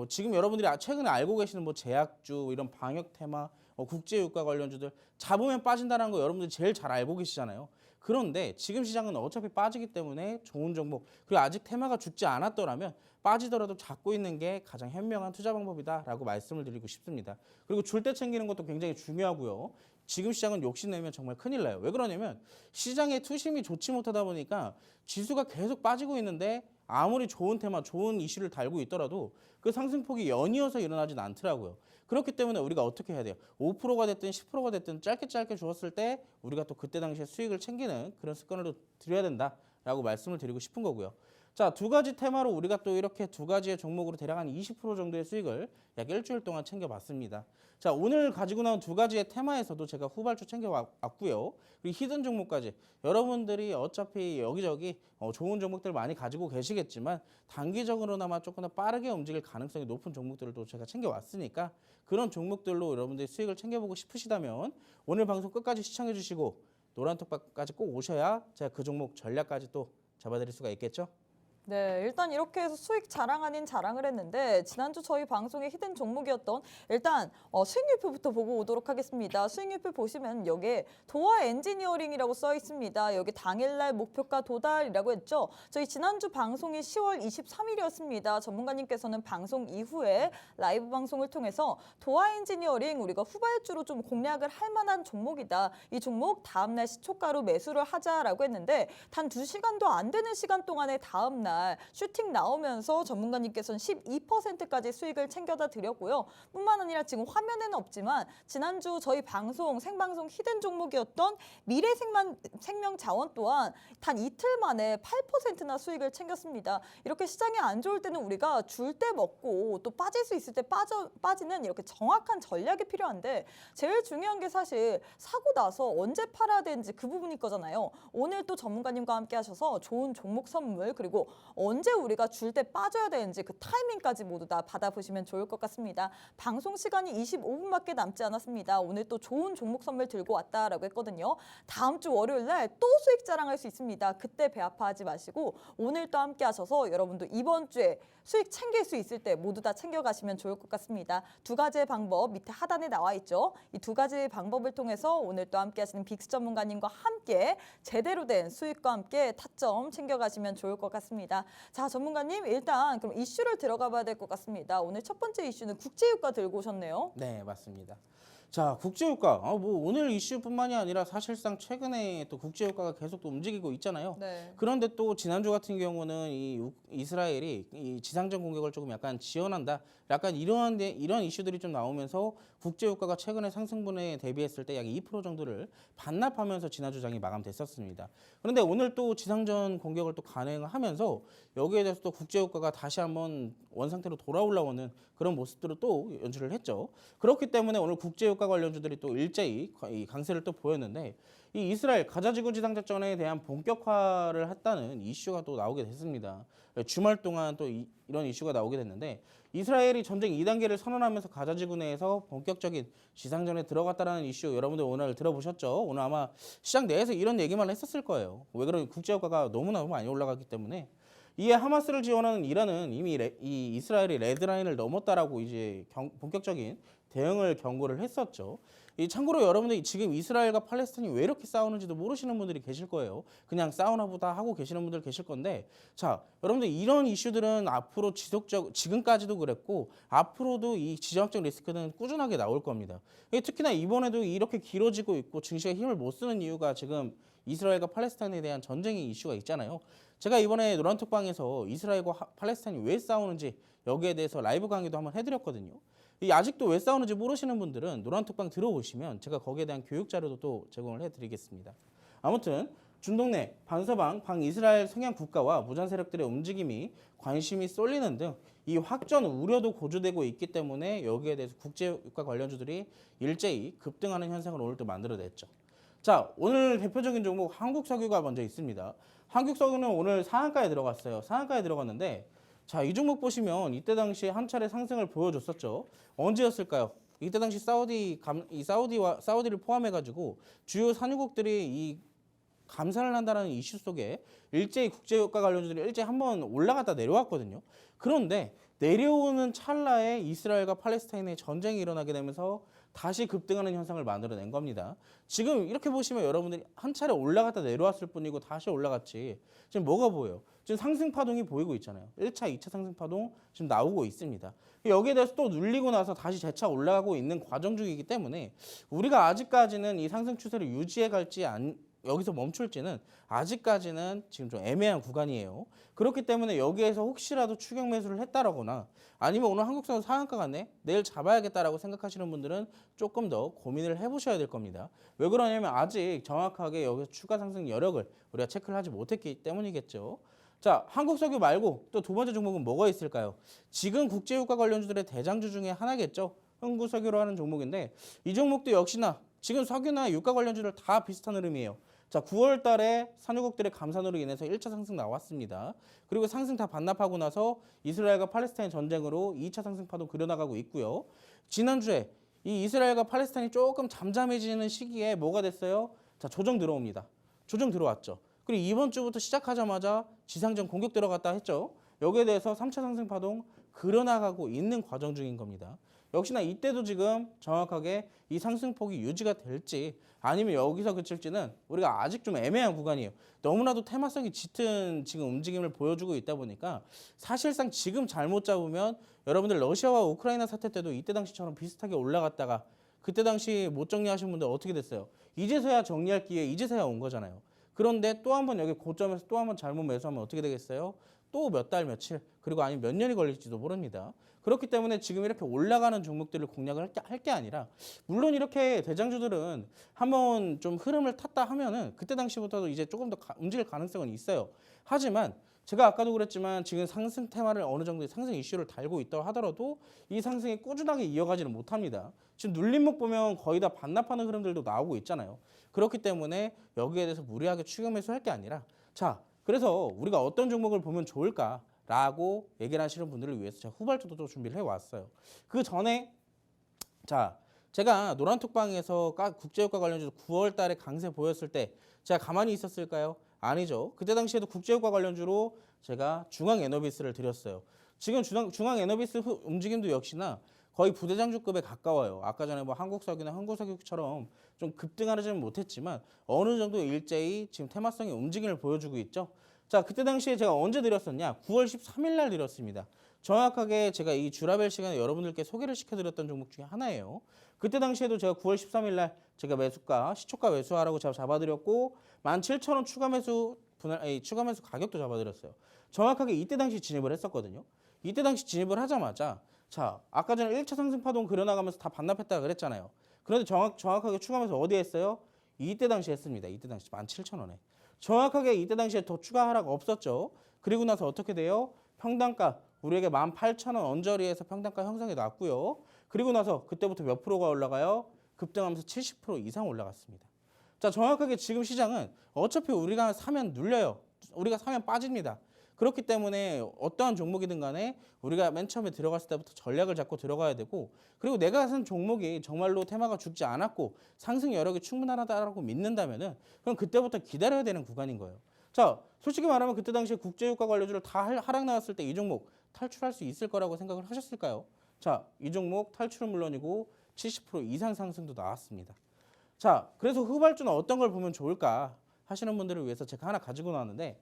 지금 여러분들이 최근에 알고 계시는 뭐 제약주, 이런 방역 테마, 국제유가 관련주들 잡으면 빠진다는 거 여러분들이 제일 잘 알고 계시잖아요. 그런데 지금 시장은 어차피 빠지기 때문에 좋은 종목, 그리고 아직 테마가 죽지 않았더라면 빠지더라도 잡고 있는 게 가장 현명한 투자 방법이다라고 말씀을 드리고 싶습니다. 그리고 줄 때 챙기는 것도 굉장히 중요하고요. 지금 시장은 욕심내면 정말 큰일 나요. 왜 그러냐면 시장의 투심이 좋지 못하다 보니까 지수가 계속 빠지고 있는데 아무리 좋은 테마, 좋은 이슈를 달고 있더라도 그 상승폭이 연이어서 일어나진 않더라고요. 그렇기 때문에 우리가 어떻게 해야 돼요? 5%가 됐든 10%가 됐든 짧게 주었을 때 우리가 또 그때 당시에 수익을 챙기는 그런 습관을 들여야 된다라고 말씀을 드리고 싶은 거고요. 자, 두 가지 테마로 우리가 또 이렇게 두 가지의 종목으로 대략 한 20% 정도의 수익을 약 일주일 동안 챙겨봤습니다. 자, 오늘 가지고 나온 두 가지의 테마에서도 제가 후발주 챙겨왔고요. 그리고 히든 종목까지 여러분들이 어차피 여기저기 좋은 종목들 많이 가지고 계시겠지만 단기적으로나마 조금 더 빠르게 움직일 가능성이 높은 종목들도 제가 챙겨왔으니까 그런 종목들로 여러분들이 수익을 챙겨보고 싶으시다면 오늘 방송 끝까지 시청해 주시고 노란톡방까지 꼭 오셔야 제가 그 종목 전략까지 또 잡아드릴 수가 있겠죠? 네, 일단 이렇게 해서 수익 자랑 아닌 자랑을 했는데 지난주 저희 방송의 히든 종목이었던 일단 수익률표부터 보고 오도록 하겠습니다. 수익률표 보시면 여기에 도화 엔지니어링이라고 써 있습니다. 여기 당일날 목표가 도달이라고 했죠. 저희 지난주 방송이 10월 23일이었습니다. 전문가님께서는 방송 이후에 라이브 방송을 통해서 도화 엔지니어링 우리가 후발주로 좀 공략을 할 만한 종목이다. 이 종목 다음날 시초가로 매수를 하자라고 했는데 단 2시간도 안 되는 시간 동안에 다음날 날 슈팅 나오면서 전문가님께서는 12%까지 수익을 챙겨다 드렸고요. 뿐만 아니라 지금 화면에는 없지만 지난주 저희 생방송 히든 종목이었던 미래생명자원 또한 단 이틀 만에 8%나 수익을 챙겼습니다. 이렇게 시장이 안 좋을 때는 우리가 줄 때 먹고 또 빠질 수 있을 때 빠지는 이렇게 정확한 전략이 필요한데 제일 중요한 게 사실 사고 나서 언제 팔아야 되는지 그 부분일 거잖아요. 오늘 또 전문가님과 함께 하셔서 좋은 종목 선물 그리고 언제 우리가 줄 때 빠져야 되는지 그 타이밍까지 모두 다 받아보시면 좋을 것 같습니다. 방송 시간이 25분밖에 남지 않았습니다. 오늘 또 좋은 종목 선물 들고 왔다라고 했거든요. 다음 주 월요일 날 또 수익 자랑할 수 있습니다. 그때 배 아파하지 마시고 오늘 또 함께 하셔서 여러분도 이번 주에 수익 챙길 수 있을 때 모두 다 챙겨가시면 좋을 것 같습니다. 두 가지의 방법 밑에 하단에 나와 있죠. 이 두 가지 방법을 통해서 오늘 또 함께 하시는 빅스 전문가님과 함께 제대로 된 수익과 함께 타점 챙겨가시면 좋을 것 같습니다. 자, 전문가님 일단 그럼 이슈를 들어가 봐야 될 것 같습니다. 오늘 첫 번째 이슈는 국제유가 들고 오셨네요. 네, 맞습니다. 자, 국제유가. 뭐 오늘 이슈뿐만이 아니라 사실상 최근에 또 국제유가가 계속 또 움직이고 있잖아요. 네. 그런데 또 지난주 같은 경우는 이스라엘이 이 지상전 공격을 조금 약간 지원한다. 약간 이런 이슈들이 좀 나오면서 국제유가가 최근에 상승분에 대비했을 때 약 2% 정도를 반납하면서 지난주 장이 마감됐었습니다. 그런데 오늘 또 지상전 공격을 또 간행하면서 여기에 대해서 또 국제유가가 다시 한번 원상태로 돌아올라오는 그런 모습들을 또 연출을 했죠. 그렇기 때문에 오늘 국제유가 관련주들이 또 일제히 이 강세를 또 보였는데 이 이스라엘 가자지구 지상작전에 대한 본격화를 했다는 이슈가 또 나오게 됐습니다. 주말 동안 또 이런 이슈가 나오게 됐는데 이스라엘이 전쟁 2단계를 선언하면서 가자지구 내에서 본격적인 지상전에 들어갔다라는 이슈 여러분들 오늘 들어보셨죠? 오늘 아마 시장 내에서 이런 얘기만 했었을 거예요. 왜 그러면 국제유가가 너무나 많이 올라갔기 때문에 이에 하마스를 지원하는 이란은 이미 이 이스라엘이 레드라인을 넘었다라고 이제 본격적인 대응을 경고를 했었죠. 참고로 여러분들 지금 이스라엘과 팔레스타인이 왜 이렇게 싸우는지도 모르시는 분들이 계실 거예요. 그냥 싸우나 보다 하고 계시는 분들 계실 건데 자, 여러분들 이런 이슈들은 앞으로 지금까지도 그랬고 앞으로도 이 지정학적 리스크는 꾸준하게 나올 겁니다. 특히나 이번에도 이렇게 길어지고 있고 증시가 힘을 못 쓰는 이유가 지금 이스라엘과 팔레스타인에 대한 전쟁의 이슈가 있잖아요. 제가 이번에 노란톡방에서 이스라엘과 팔레스타인이 왜 싸우는지 여기에 대해서 라이브 강의도 한번 해드렸거든요. 아직도 왜 싸우는지 모르시는 분들은 노란톡방 들어오시면 제가 거기에 대한 교육 자료도 또 제공을 해드리겠습니다. 아무튼 중동 내 반서방, 반이스라엘 성향 국가와 무장 세력들의 움직임이 관심이 쏠리는 등 이 확전 우려도 고조되고 있기 때문에 여기에 대해서 국제유가 관련주들이 일제히 급등하는 현상을 오늘 또 만들어냈죠. 자, 오늘 대표적인 종목 한국석유가 먼저 있습니다. 한국석유는 오늘 상한가에 들어갔어요. 상한가에 들어갔는데 자, 이 종목 보시면 이때 당시 한 차례 상승을 보여줬었죠. 언제였을까요? 이때 당시 사우디를 포함해가지고 주요 산유국들이 이 감산을 한다는 이슈 속에 일제히 국제유가 관련주들이 일제히 한번 올라갔다 내려왔거든요. 그런데 내려오는 찰나에 이스라엘과 팔레스타인의 전쟁이 일어나게 되면서 다시 급등하는 현상을 만들어낸 겁니다. 지금 이렇게 보시면 여러분들이 한 차례 올라갔다 내려왔을 뿐이고 다시 올라갔지. 지금 뭐가 보여요? 지금 상승 파동이 보이고 있잖아요. 1차, 2차 상승 파동 지금 나오고 있습니다. 여기에 대해서 또 눌리고 나서 다시 재차 올라가고 있는 과정 중이기 때문에 우리가 아직까지는 이 상승 추세를 유지해 갈지 여기서 멈출지는 아직까지는 지금 좀 애매한 구간이에요. 그렇기 때문에 여기에서 혹시라도 추격 매수를 했다라거나 아니면 오늘 한국선은 상한가 갔네? 내일 잡아야겠다라고 생각하시는 분들은 조금 더 고민을 해보셔야 될 겁니다. 왜 그러냐면 아직 정확하게 여기서 추가 상승 여력을 우리가 체크를 하지 못했기 때문이겠죠. 자, 한국석유 말고 또 두 번째 종목은 뭐가 있을까요? 지금 국제유가 관련주들의 대장주 중에 하나겠죠. 흥구석유로 하는 종목인데 이 종목도 역시나 지금 석유나 유가 관련주들 다 비슷한 흐름이에요. 자, 9월 달에 산유국들의 감산으로 인해서 1차 상승 나왔습니다. 그리고 상승 다 반납하고 나서 이스라엘과 팔레스타인 전쟁으로 2차 상승 파도 그려나가고 있고요. 지난주에 이 이스라엘과 팔레스타인이 조금 잠잠해지는 시기에 뭐가 됐어요? 자, 조정 들어옵니다. 조정 들어왔죠. 그리고 이번 주부터 시작하자마자 지상전 공격 들어갔다 했죠. 여기에 대해서 3차 상승 파동 그려나가고 있는 과정 중인 겁니다. 역시나 이때도 지금 정확하게 이 상승폭이 유지가 될지 아니면 여기서 그칠지는 우리가 아직 좀 애매한 구간이에요. 너무나도 테마성이 짙은 지금 움직임을 보여주고 있다 보니까 사실상 지금 잘못 잡으면 여러분들 러시아와 우크라이나 사태 때도 이때 당시처럼 비슷하게 올라갔다가 그때 당시 못 정리하신 분들 어떻게 됐어요? 이제서야 정리할 기회 이제서야 온 거잖아요. 그런데 또 한 번 여기 고점에서 또 한 번 잘못 매수하면 어떻게 되겠어요? 또 몇 달, 며칠, 그리고 아니면 몇 년이 걸릴지도 모릅니다. 그렇기 때문에 지금 이렇게 올라가는 종목들을 공략을 할 게 아니라, 물론 이렇게 대장주들은 한번 좀 흐름을 탔다 하면은 그때 당시부터도 이제 조금 더 움직일 가능성은 있어요. 하지만 제가 아까도 그랬지만 지금 상승 테마를 어느 정도의 상승 이슈를 달고 있다고 하더라도 이 상승이 꾸준하게 이어가지는 못합니다. 지금 눌림목 보면 거의 다 반납하는 흐름들도 나오고 있잖아요. 그렇기 때문에 여기에 대해서 무리하게 추격 매수할 게 아니라, 자, 그래서 우리가 어떤 종목을 보면 좋을까라고 얘기를 하시는 분들을 위해서 제가 후발주도 또 준비를 해왔어요. 그 전에, 자, 제가 노란톡방에서 국제유가 관련주도 9월 달에 강세 보였을 때 제가 가만히 있었을까요? 아니죠. 그때 당시에도 국제유가 관련주로 제가 중앙에너비스를 드렸어요. 지금 중앙에너비스 움직임도 역시나 거의 부대장주급에 가까워요. 아까 전에 뭐 한국석유나 한국석유처럼 좀 급등하지는 못했지만 어느 정도 일제히 지금 테마성의 움직임을 보여주고 있죠. 자, 그때 당시에 제가 언제 드렸었냐? 9월 13일 날 드렸습니다. 정확하게 제가 이 주라벨 시간에 여러분들께 소개를 시켜드렸던 종목 중에 하나예요. 그때 당시에도 제가 9월 13일 날 제가 매수가, 시초가 매수하라고 제가 잡아드렸고 17,000원 추가 매수 가격도 잡아드렸어요. 정확하게 이때 당시 진입을 했었거든요. 이때 당시 진입을 하자마자, 자, 아까 전에 1차 상승 파동 그려나가면서 다 반납했다고 그랬잖아요. 그런데 정확하게 추가 매수 어디에 했어요? 이때 당시 했습니다. 이때 당시 17,000원에. 정확하게 이때 당시에 더 추가 하락 없었죠. 그리고 나서 어떻게 돼요? 평단가 우리에게 18,000원 언저리에서 평단가 형성이 났고요. 그리고 나서 그때부터 몇 프로가 올라가요? 급등하면서 70% 이상 올라갔습니다. 자, 정확하게 지금 시장은 어차피 우리가 사면 눌려요. 우리가 사면 빠집니다. 그렇기 때문에 어떠한 종목이든 간에 우리가 맨 처음에 들어갔을 때부터 전략을 잡고 들어가야 되고, 그리고 내가 산 종목이 정말로 테마가 죽지 않았고 상승 여력이 충분하다고 믿는다면은 그럼 그때부터 기다려야 되는 구간인 거예요. 자, 솔직히 말하면 그때 당시에 국제유가 관련주를 다 하락 나왔을 때 이 종목 탈출할 수 있을 거라고 생각을 하셨을까요? 자, 이 종목 탈출은 물론이고 70% 이상 상승도 나왔습니다. 자, 그래서 후발주는 어떤 걸 보면 좋을까 하시는 분들을 위해서 제가 하나 가지고 나왔는데,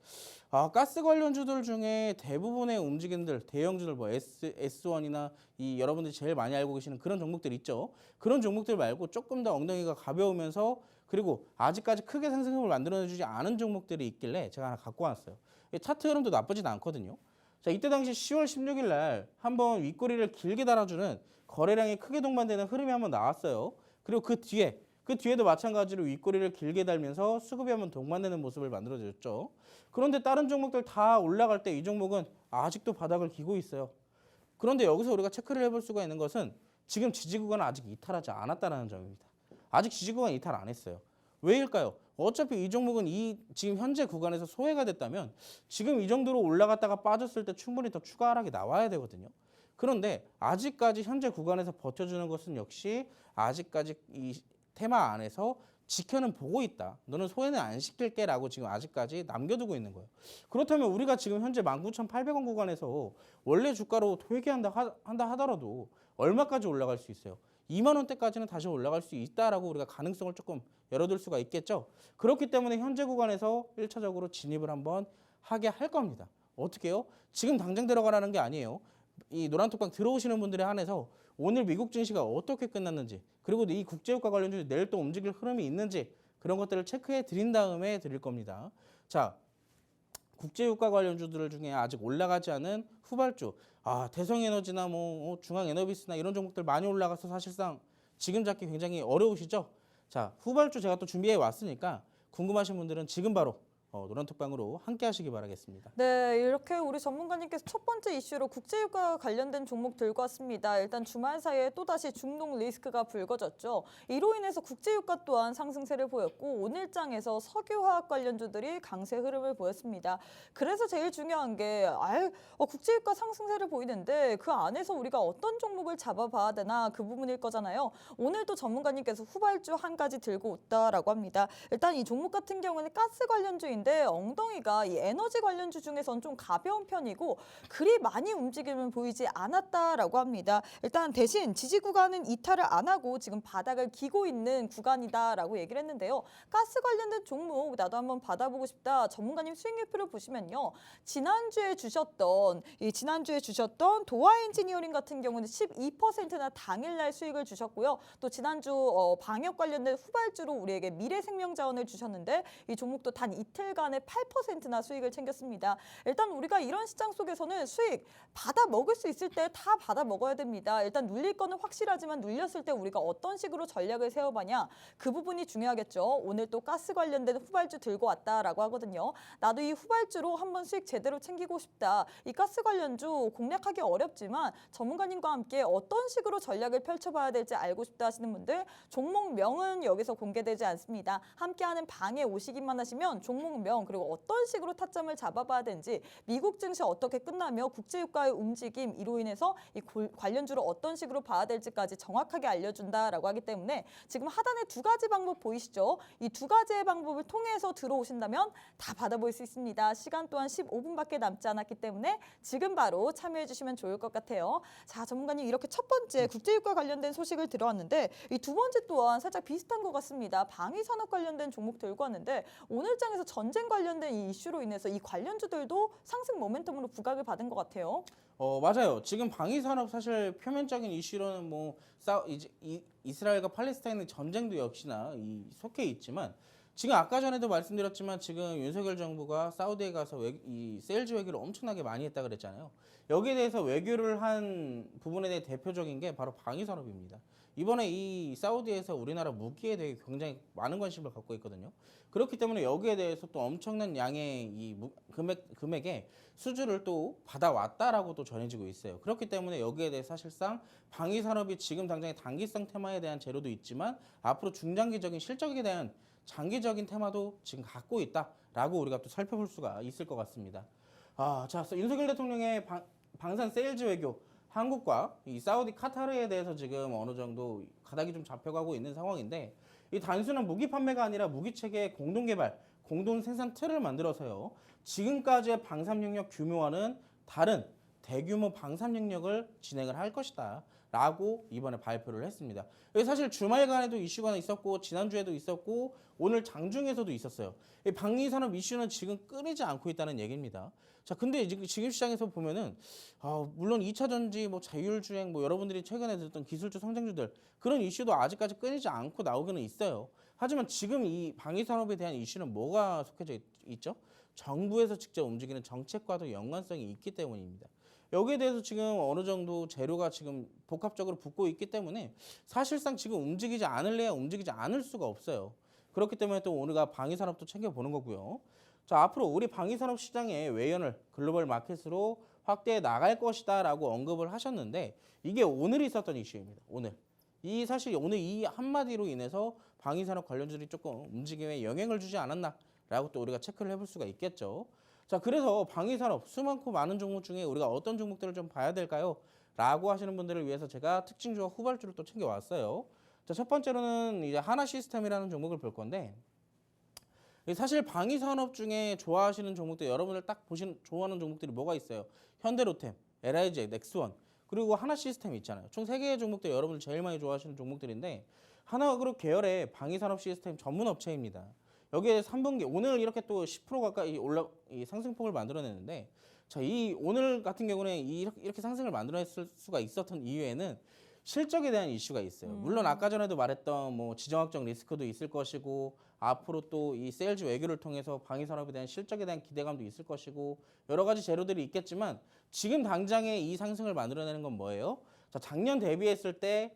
가스 관련주들 중에 대부분의 움직임들, 대형주들 뭐 S1이나 이 여러분들이 제일 많이 알고 계시는 그런 종목들 있죠. 그런 종목들 말고 조금 더 엉덩이가 가벼우면서 그리고 아직까지 크게 상승을 만들어내주지 않은 종목들이 있길래 제가 하나 갖고 왔어요. 차트 흐름도 나쁘진 않거든요. 자, 이때 당시 10월 16일 날 한번 윗꼬리를 길게 달아주는 거래량이 크게 동반되는 흐름이 한번 나왔어요. 그리고 그 뒤에도 마찬가지로 윗꼬리를 길게 달면서 수급이 한번 동반되는 모습을 만들어줬죠. 그런데 다른 종목들 다 올라갈 때 이 종목은 아직도 바닥을 기고 있어요. 그런데 여기서 우리가 체크를 해볼 수가 있는 것은 지금 지지 구간은 아직 이탈하지 않았다는 점입니다. 아직 지지 구간 이탈 안 했어요. 왜일까요? 어차피 이 종목은 이 지금 현재 구간에서 소외가 됐다면 지금 이 정도로 올라갔다가 빠졌을 때 충분히 더 추가 하락이 나와야 되거든요. 그런데 아직까지 현재 구간에서 버텨주는 것은 역시 아직까지 이 테마 안에서 지켜는 보고 있다. 너는 소외는 안 시킬게 라고 지금 아직까지 남겨두고 있는 거예요. 그렇다면 우리가 지금 현재 19,800원 구간에서 원래 주가로 회귀한다 하더라도 얼마까지 올라갈 수 있어요? 2만 원대까지는 다시 올라갈 수 있다라고 우리가 가능성을 조금 열어둘 수가 있겠죠. 그렇기 때문에 현재 구간에서 1차적으로 진입을 한번 하게 할 겁니다. 어떻게 해요? 지금 당장 들어가라는 게 아니에요. 이 노란톡방 들어오시는 분들에 한해서 오늘 미국 증시가 어떻게 끝났는지, 그리고 이 국제유가 관련주 내일 또 움직일 흐름이 있는지 그런 것들을 체크해 드린 다음에 드릴 겁니다. 자, 국제유가 관련주들 중에 아직 올라가지 않은 후발주, 대성에너지나 뭐 중앙에너비스나 이런 종목들 많이 올라가서 사실상 지금 잡기 굉장히 어려우시죠? 자, 후발주 제가 또 준비해 왔으니까 궁금하신 분들은 지금 바로 노란톡방으로 함께 하시기 바라겠습니다. 네, 이렇게 우리 전문가님께서 첫 번째 이슈로 국제유가 관련된 종목 들고 왔습니다. 일단 주말 사이에 또다시 중동 리스크가 불거졌죠. 이로 인해서 국제유가 또한 상승세를 보였고 오늘장에서 석유화학 관련주들이 강세 흐름을 보였습니다. 그래서 제일 중요한 게 국제유가 상승세를 보이는데 그 안에서 우리가 어떤 종목을 잡아봐야 되나 그 부분일 거잖아요. 오늘도 전문가님께서 후발주 한 가지 들고 왔다라고 합니다. 일단 이 종목 같은 경우는 가스 관련주인데 엉덩이가 이 에너지 관련주 중에서는 좀 가벼운 편이고 그리 많이 움직임을 보이지 않았다라고 합니다. 일단 대신 지지 구간은 이탈을 안 하고 지금 바닥을 기고 있는 구간이다라고 얘기를 했는데요. 가스 관련된 종목 나도 한번 받아보고 싶다. 전문가님 수익률표를 보시면요. 지난주에 주셨던 도화 엔지니어링 같은 경우는 12%나 당일날 수익을 주셨고요. 또 지난주 방역 관련된 후발주로 우리에게 미래생명자원을 주셨는데 이 종목도 단 이틀 3일간에 8%나 수익을 챙겼습니다. 일단 우리가 이런 시장 속에서는 수익 받아 먹을 수 있을 때 다 받아 먹어야 됩니다. 일단 눌릴 거는 확실하지만 눌렸을 때 우리가 어떤 식으로 전략을 세워가냐 그 부분이 중요하겠죠. 오늘 또 가스 관련된 후발주 들고 왔다라고 하거든요. 나도 이 후발주로 한번 수익 제대로 챙기고 싶다. 이 가스 관련주 공략하기 어렵지만 전문가님과 함께 어떤 식으로 전략을 펼쳐봐야 될지 알고 싶다 하시는 분들 종목명은 여기서 공개되지 않습니다. 함께하는 방에 오시기만 하시면 종목명 그리고 어떤 식으로 타점을 잡아봐야 되는지 미국 증시 어떻게 끝나며 국제유가의 움직임 이로 인해서 이 관련주를 어떤 식으로 봐야 될지까지 정확하게 알려준다라고 하기 때문에 지금 하단에 두 가지 방법 보이시죠? 이 두 가지의 방법을 통해서 들어오신다면 다 받아볼 수 있습니다. 시간 또한 15분밖에 남지 않았기 때문에 지금 바로 참여해 주시면 좋을 것 같아요. 자, 전문가님 이렇게 첫 번째 국제유가 관련된 소식을 들어왔는데 이 두 번째 또한 살짝 비슷한 것 같습니다. 방위산업 관련된 종목 들고 왔는데 오늘 장에서 전쟁 관련된 이 이슈로 인해서 이 관련주들도 상승 모멘텀으로 부각을 받은 것 같아요. 맞아요. 지금 방위산업 사실 표면적인 이슈로는 뭐 이스라엘과 팔레스타인의 전쟁도 역시나 속해 있지만 지금 아까 전에도 말씀드렸지만 지금 윤석열 정부가 사우디에 가서 이 세일즈 외교를 엄청나게 많이 했다 그랬잖아요. 여기에 대해서 외교를 한 부분에 대해 대표적인 게 바로 방위산업입니다. 이번에 이 사우디에서 우리나라 무기에 대해 굉장히 많은 관심을 갖고 있거든요. 그렇기 때문에 여기에 대해서 또 엄청난 양의 이 금액의 수주를 또 받아왔다라고 또 전해지고 있어요. 그렇기 때문에 여기에 대해 사실상 방위산업이 지금 당장의 단기성 테마에 대한 재료도 있지만 앞으로 중장기적인 실적에 대한 장기적인 테마도 지금 갖고 있다라고 우리가 또 살펴볼 수가 있을 것 같습니다. 자, 윤석열 대통령의 방산 세일즈 외교, 한국과 이 사우디 카타르에 대해서 지금 어느 정도 가닥이 좀 잡혀가고 있는 상황인데 이 단순한 무기 판매가 아니라 무기 체계 공동 개발, 공동 생산 틀을 만들어서요. 지금까지의 방산 영역 규모와는 다른 대규모 방산 영역을 진행을 할 것이다. 라고 이번에 발표를 했습니다. 사실 주말간에도 이슈가 있었고 지난주에도 있었고 오늘 장중에서도 있었어요. 이 방위산업 이슈는 지금 끊이지 않고 있다는 얘기입니다. 자, 근데 지금 시장에서 보면은 물론 2차 전지, 뭐 자율주행, 뭐 여러분들이 최근에 들었던 기술주 성장주들 그런 이슈도 아직까지 끊이지 않고 나오기는 있어요. 하지만 지금 이 방위산업에 대한 이슈는 뭐가 속해져 있죠? 정부에서 직접 움직이는 정책과도 연관성이 있기 때문입니다. 여기에 대해서 지금 어느 정도 재료가 지금 복합적으로 붙고 있기 때문에 사실상 지금 움직이지 않을래야 움직이지 않을 수가 없어요. 그렇기 때문에 또 우리가 방위산업도 챙겨보는 거고요. 자, 앞으로 우리 방위산업 시장의 외연을 글로벌 마켓으로 확대해 나갈 것이다 라고 언급을 하셨는데 이게 오늘 있었던 이슈입니다. 오늘. 사실 오늘 이 한마디로 인해서 방위산업 관련주들이 조금 움직임에 영향을 주지 않았나 라고 또 우리가 체크를 해볼 수가 있겠죠. 자, 그래서 방위산업 수많고 많은 종목 중에 우리가 어떤 종목들을 좀 봐야 될까요? 라고 하시는 분들을 위해서 제가 특징주와 후발주를 또 챙겨왔어요. 자, 첫 번째로는 이제 하나시스템이라는 종목을 볼 건데 사실 방위산업 중에 좋아하시는 종목들 여러분들 딱 좋아하는 종목들이 뭐가 있어요? 현대로템, LIG, 넥스원 그리고 하나시스템 있잖아요. 총 3개의 종목들 여러분들 제일 많이 좋아하시는 종목들인데 하나그룹 계열의 방위산업 시스템 전문 업체입니다. 여기에 3분기 오늘 이렇게 또 10% 가까이 이 상승폭을 만들어냈는데 자, 이 오늘 같은 경우는 이렇게 상승을 만들어냈을 수가 있었던 이유에는 실적에 대한 이슈가 있어요. 물론 아까 전에도 말했던 뭐 지정학적 리스크도 있을 것이고 앞으로 또 이 세일즈 외교를 통해서 방위산업에 대한 실적에 대한 기대감도 있을 것이고 여러 가지 재료들이 있겠지만 지금 당장에 이 상승을 만들어내는 건 뭐예요? 자, 작년 대비했을 때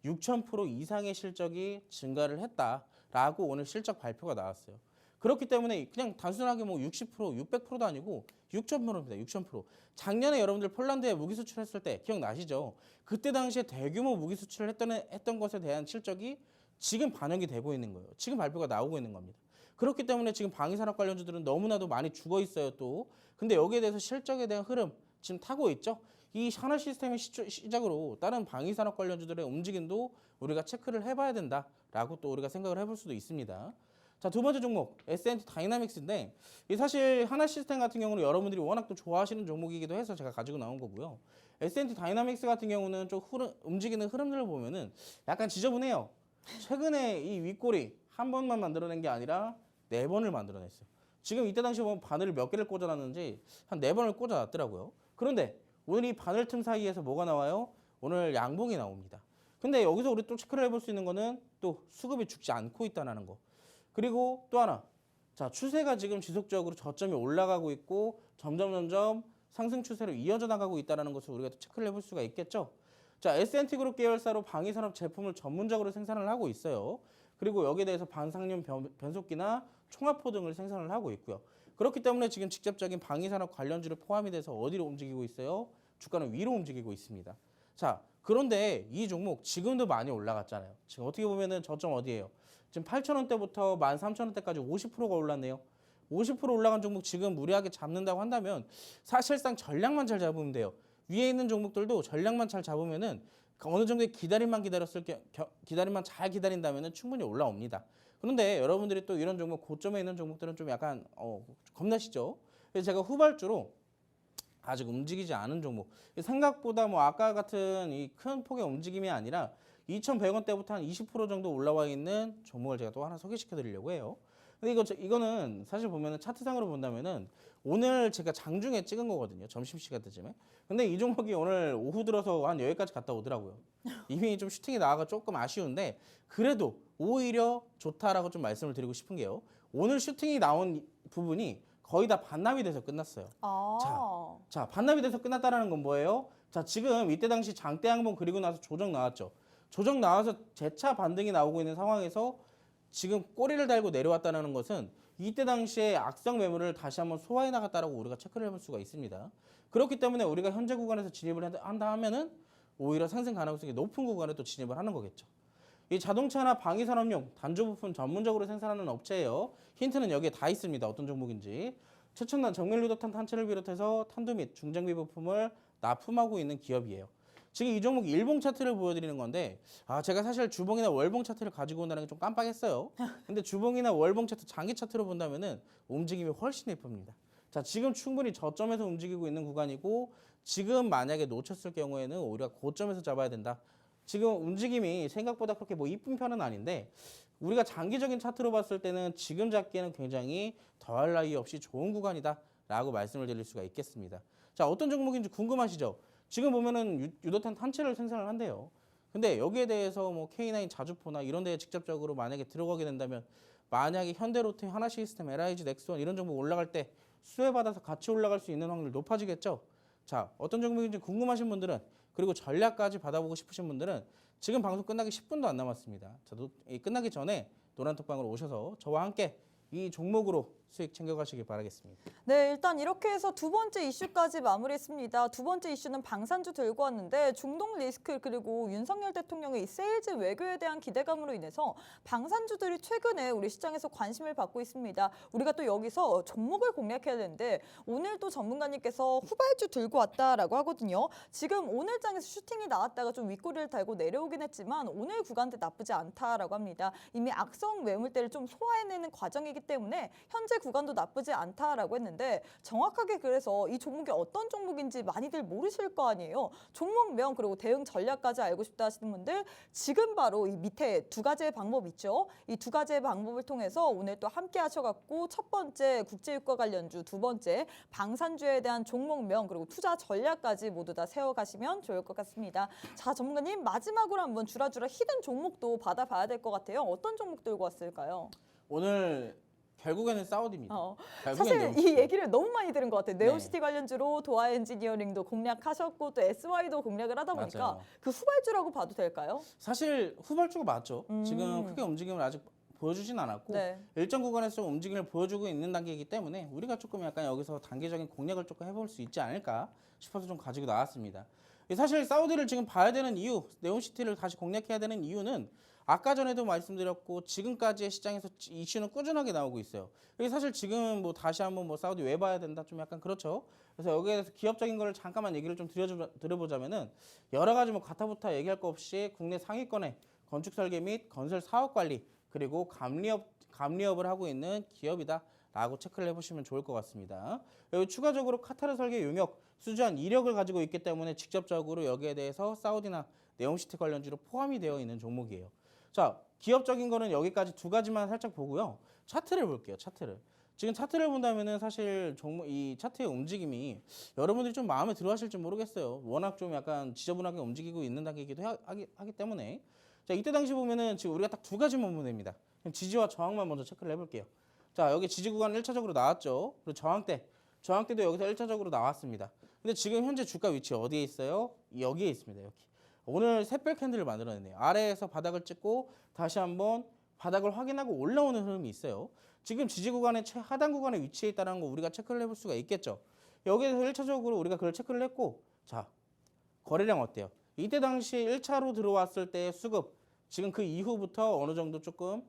6,000% 이상의 실적이 증가를 했다라고 오늘 실적 발표가 나왔어요. 그렇기 때문에 그냥 단순하게 뭐 60%, 600%도 아니고 6,000%입니다. 6,000%. 작년에 여러분들 폴란드에 무기 수출했을 때 기억나시죠? 그때 당시에 대규모 무기 수출을 했던 것에 대한 실적이 지금 반영이 되고 있는 거예요. 지금 발표가 나오고 있는 겁니다. 그렇기 때문에 지금 방위산업 관련주들은 너무나도 많이 죽어 있어요 또. 근데 여기에 대해서 실적에 대한 흐름 지금 타고 있죠. 이 하나 시스템의 시작으로 다른 방위산업 관련주들의 움직임도 우리가 체크를 해봐야 된다라고 또 우리가 생각을 해볼 수도 있습니다. 자, 두 번째 종목 S&T 다이나믹스인데 이 사실 하나 시스템 같은 경우는 여러분들이 워낙 또 좋아하시는 종목이기도 해서 제가 가지고 나온 거고요. S&T 다이나믹스 같은 경우는 좀 움직이는 흐름들을 보면은 약간 지저분해요. 최근에 이 윗꼬리 한 번만 만들어낸 게 아니라 4번을 만들어냈어요. 지금 이때 당시 보면 바늘을 몇 개를 꽂아놨는지 한 4번을 꽂아놨더라고요. 그런데 오늘 이 바늘 틈 사이에서 뭐가 나와요? 오늘 양봉이 나옵니다. 근데 여기서 우리 또 체크를 해볼 수 있는 거는 또 수급이 죽지 않고 있다는 거. 그리고 또 하나. 자, 추세가 지금 지속적으로 저점이 올라가고 있고 점점 상승 추세로 이어져 나가고 있다는 것을 우리가 또 체크를 해볼 수가 있겠죠. 자, S&T그룹 계열사로 방위산업 제품을 전문적으로 생산을 하고 있어요. 그리고 여기에 대해서 반상륜 변속기나 총합포 등을 생산을 하고 있고요. 그렇기 때문에 지금 직접적인 방위산업 관련주를 포함이 돼서 어디로 움직이고 있어요? 주가는 위로 움직이고 있습니다. 자, 그런데 이 종목 지금도 많이 올라갔잖아요. 지금 어떻게 보면은 저점 어디예요? 지금 8,000원대부터 13,000원대까지 50%가 올랐네요. 50% 올라간 종목 지금 무리하게 잡는다고 한다면 사실상 전략만 잘 잡으면 돼요. 위에 있는 종목들도 전략만 잘 잡으면은 어느 정도의 기다림만 기다림만 잘 기다린다면은 충분히 올라옵니다. 그런데 여러분들이 또 이런 종목 고점에 있는 종목들은 좀 약간 겁나시죠? 그래서 제가 후발주로 아직 움직이지 않은 종목, 생각보다 뭐 아까 같은 이 큰 폭의 움직임이 아니라 2,100원대부터 한 20% 정도 올라와 있는 종목을 제가 또 하나 소개시켜 드리려고 해요. 근데 이거는 사실 보면은 차트상으로 본다면은 오늘 제가 장중에 찍은 거거든요. 점심시간 때쯤에. 근데 이 종목이 오늘 오후 들어서 한 여기까지 갔다 오더라고요. 이미 좀 슈팅이 나와가 조금 아쉬운데 그래도 오히려 좋다라고 좀 말씀을 드리고 싶은 게요. 오늘 슈팅이 나온 부분이 거의 다 반납이 돼서 끝났어요. 자, 반납이 돼서 끝났다는 건 뭐예요? 자, 지금 이때 당시 장대 항봉 그리고 나서 조정 나왔죠. 조정 나와서 재차 반등이 나오고 있는 상황에서 지금 꼬리를 달고 내려왔다는 것은 이때 당시에 악성 매물을 다시 한번 소화해 나갔다라고 우리가 체크를 해볼 수가 있습니다. 그렇기 때문에 우리가 현재 구간에서 진입을 한다 하면은 오히려 상승 가능성이 높은 구간에 또 진입을 하는 거겠죠. 이 자동차나 방위산업용 단조 부품 전문적으로 생산하는 업체예요. 힌트는 여기에 다 있습니다. 어떤 종목인지. 최첨단 정밀유도탄 탄체를 비롯해서 탄도 및 중장비 부품을 납품하고 있는 기업이에요. 지금 이 종목 일봉 차트를 보여드리는 건데 제가 사실 주봉이나 월봉 차트를 가지고 온다는 게 좀 깜빡했어요. 근데 주봉이나 월봉 차트 장기 차트로 본다면은 움직임이 훨씬 예쁩니다. 자, 지금 충분히 저점에서 움직이고 있는 구간이고 지금 만약에 놓쳤을 경우에는 오히려 고점에서 잡아야 된다. 지금 움직임이 생각보다 그렇게 뭐 이쁜 편은 아닌데 우리가 장기적인 차트로 봤을 때는 지금 잡기에는 굉장히 더할 나위 없이 좋은 구간이다라고 말씀을 드릴 수가 있겠습니다. 자, 어떤 종목인지 궁금하시죠? 지금 보면은 유도탄 탄체를 생산을 한대요. 근데 여기에 대해서 뭐 K9 자주포나 이런 데에 직접적으로 만약에 들어가게 된다면 만약에 현대로테, 하나시스템, LIG, 넥스원 이런 종목 올라갈 때 수혜받아서 같이 올라갈 수 있는 확률이 높아지겠죠? 자, 어떤 종목인지 궁금하신 분들은 그리고 전략까지 받아보고 싶으신 분들은 지금 방송 끝나기 10분도 안 남았습니다. 저도 끝나기 전에 노란톡방으로 오셔서 저와 함께 이 종목으로 수익 챙겨가시길 바라겠습니다. 네, 일단 이렇게 해서 두 번째 이슈까지 마무리했습니다. 두 번째 이슈는 방산주 들고 왔는데 중동 리스크 그리고 윤석열 대통령의 이 세일즈 외교에 대한 기대감으로 인해서 방산주들이 최근에 우리 시장에서 관심을 받고 있습니다. 우리가 또 여기서 종목을 공략해야 되는데 오늘 또 전문가님께서 후발주 들고 왔다라고 하거든요. 지금 오늘 장에서 슈팅이 나왔다가 좀 윗꼬리를 달고 내려오긴 했지만 오늘 구간대 나쁘지 않다라고 합니다. 이미 악성 매물대를 좀 소화해내는 과정이기 때문에 현재 구간도 나쁘지 않다라고 했는데 정확하게 그래서 이 종목이 어떤 종목인지 많이들 모르실 거 아니에요. 종목명 그리고 대응 전략까지 알고 싶다 하시는 분들 지금 바로 이 밑에 두 가지의 방법 있죠. 이 두 가지의 방법을 통해서 오늘 또 함께 하셔갖고 첫 번째 국제유가 관련주, 두 번째 방산주에 대한 종목명 그리고 투자 전략까지 모두 다 세워가시면 좋을 것 같습니다. 자, 전문가님 마지막으로 한번 주라주라 히든 종목도 받아봐야 될 것 같아요. 어떤 종목 들고 왔을까요? 오늘 결국에는 사우디입니다. 사실 이 얘기를 너무 많이 들은 것 같아요. 네오시티 관련주로 도하 엔지니어링도 공략하셨고 또 SY도 공략을 하다 보니까 맞아요. 그 후발주라고 봐도 될까요? 사실 후발주가 맞죠. 지금 크게 움직임을 아직 보여주진 않았고 일정 구간에서 좀 움직임을 보여주고 있는 단계이기 때문에 우리가 조금 약간 여기서 단계적인 공략을 조금 해볼 수 있지 않을까 싶어서 좀 가지고 나왔습니다. 사실 사우디를 지금 봐야 되는 이유, 네온시티를 다시 공략해야 되는 이유는 아까 전에도 말씀드렸고 지금까지의 시장에서 이슈는 꾸준하게 나오고 있어요. 이게 사실 지금 뭐 다시 한번 뭐 사우디 왜 봐야 된다 좀 약간 그렇죠. 그래서 여기에 대해서 기업적인 거를 잠깐만 얘기를 좀 드려보자면은 여러 가지 뭐 가타부타 얘기할 거 없이 국내 상위권의 건축 설계 및 건설 사업 관리 그리고 감리업을 하고 있는 기업이다라고 체크를 해보시면 좋을 것 같습니다. 그리고 추가적으로 카타르 설계 용역 수주한 이력을 가지고 있기 때문에 직접적으로 여기에 대해서 사우디나 네옴시티 관련주로 포함이 되어 있는 종목이에요. 자, 기업적인 거는 여기까지 두 가지만 살짝 보고요. 차트를 볼게요. 차트를. 지금 차트를 본다면은 사실 이 차트의 움직임이 여러분들이 좀 마음에 들어 하실지 모르겠어요. 워낙 좀 약간 지저분하게 움직이고 있는 단계이기도 하기 때문에. 자, 이때 당시 보면은 지금 우리가 딱 두 가지만 보면 됩니다. 지지와 저항만 먼저 체크를 해볼게요. 자, 여기 지지 구간 1차적으로 나왔죠. 그리고 저항대도 여기서 1차적으로 나왔습니다. 근데 지금 현재 주가 위치 어디에 있어요? 여기에 있습니다. 여기. 오늘 샛별 캔들을 만들어냈네요. 아래에서 바닥을 찍고 다시 한번 바닥을 확인하고 올라오는 흐름이 있어요. 지금 지지 구간의 최하단 구간에 위치해 있다는 거 우리가 체크를 해볼 수가 있겠죠. 여기에서 1차적으로 우리가 그걸 체크를 했고, 자, 거래량 어때요? 이때 당시 1차로 들어왔을 때의 수급, 지금 그 이후부터 어느 정도 조금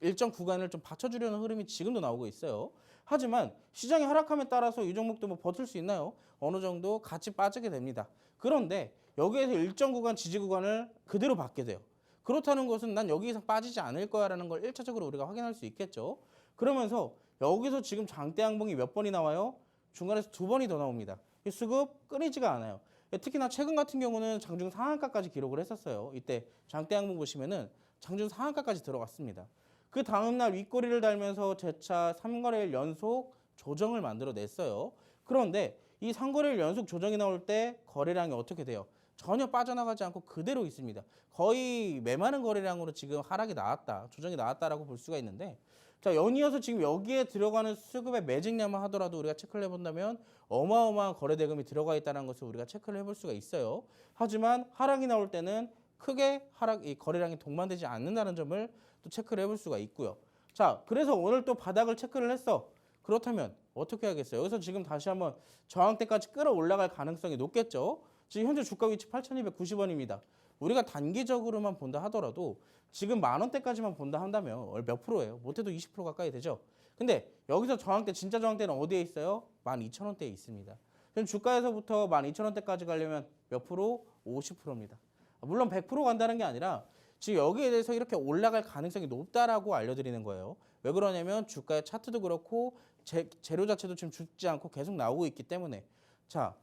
일정 구간을 좀 받쳐주려는 흐름이 지금도 나오고 있어요. 하지만 시장이 하락함에 따라서 이 종목도 뭐 버틸 수 있나요? 어느 정도 같이 빠지게 됩니다. 그런데 여기에서 일정 구간 지지 구간을 그대로 받게 돼요. 그렇다는 것은 난 여기 이상 빠지지 않을 거야라는 걸 1차적으로 우리가 확인할 수 있겠죠. 그러면서 여기서 지금 장대 양봉이 몇 번이 나와요? 중간에서 2번이 더 나옵니다. 이 수급 끊이지가 않아요. 특히나 최근 같은 경우는 장중 상한가까지 기록을 했었어요. 이때 장대 양봉 보시면은 장중 상한가까지 들어갔습니다. 그 다음날 윗꼬리를 달면서 재차 3거래일 연속 조정을 만들어냈어요. 그런데 이 3거래일 연속 조정이 나올 때 거래량이 어떻게 돼요? 전혀 빠져나가지 않고 그대로 있습니다. 거의 메마른 거래량으로 지금 하락이 나왔다, 조정이 나왔다라고 볼 수가 있는데, 자, 연이어서 지금 여기에 들어가는 수급의 매직량만 하더라도 우리가 체크를 해본다면 어마어마한 거래 대금이 들어가 있다는 것을 우리가 체크를 해볼 수가 있어요. 하지만 하락이 나올 때는 크게 이 거래량이 동반되지 않는다는 점을 또 체크를 해볼 수가 있고요. 자, 그래서 오늘 또 바닥을 체크를 했어. 그렇다면 어떻게 하겠어요? 여기서 지금 다시 한번 저항대까지 끌어올라갈 가능성이 높겠죠. 지금 현재 주가 위치 8,290원입니다. 우리가 단기적으로만 본다 하더라도 지금 10,000원대까지만 본다 한다면 몇 프로예요? 못해도 20% 가까이 되죠. 근데 여기서 저항대, 진짜 저항대는 어디에 있어요? 12,000원대에 있습니다. 그럼 주가에서부터 12,000원대까지 가려면 몇 프로? 50%입니다. 물론 100% 간다는 게 아니라 지금 여기에 대해서 이렇게 올라갈 가능성이 높다라고 알려드리는 거예요. 왜 그러냐면 주가의 차트도 그렇고 재료 자체도 지금 죽지 않고 계속 나오고 있기 때문에. 자,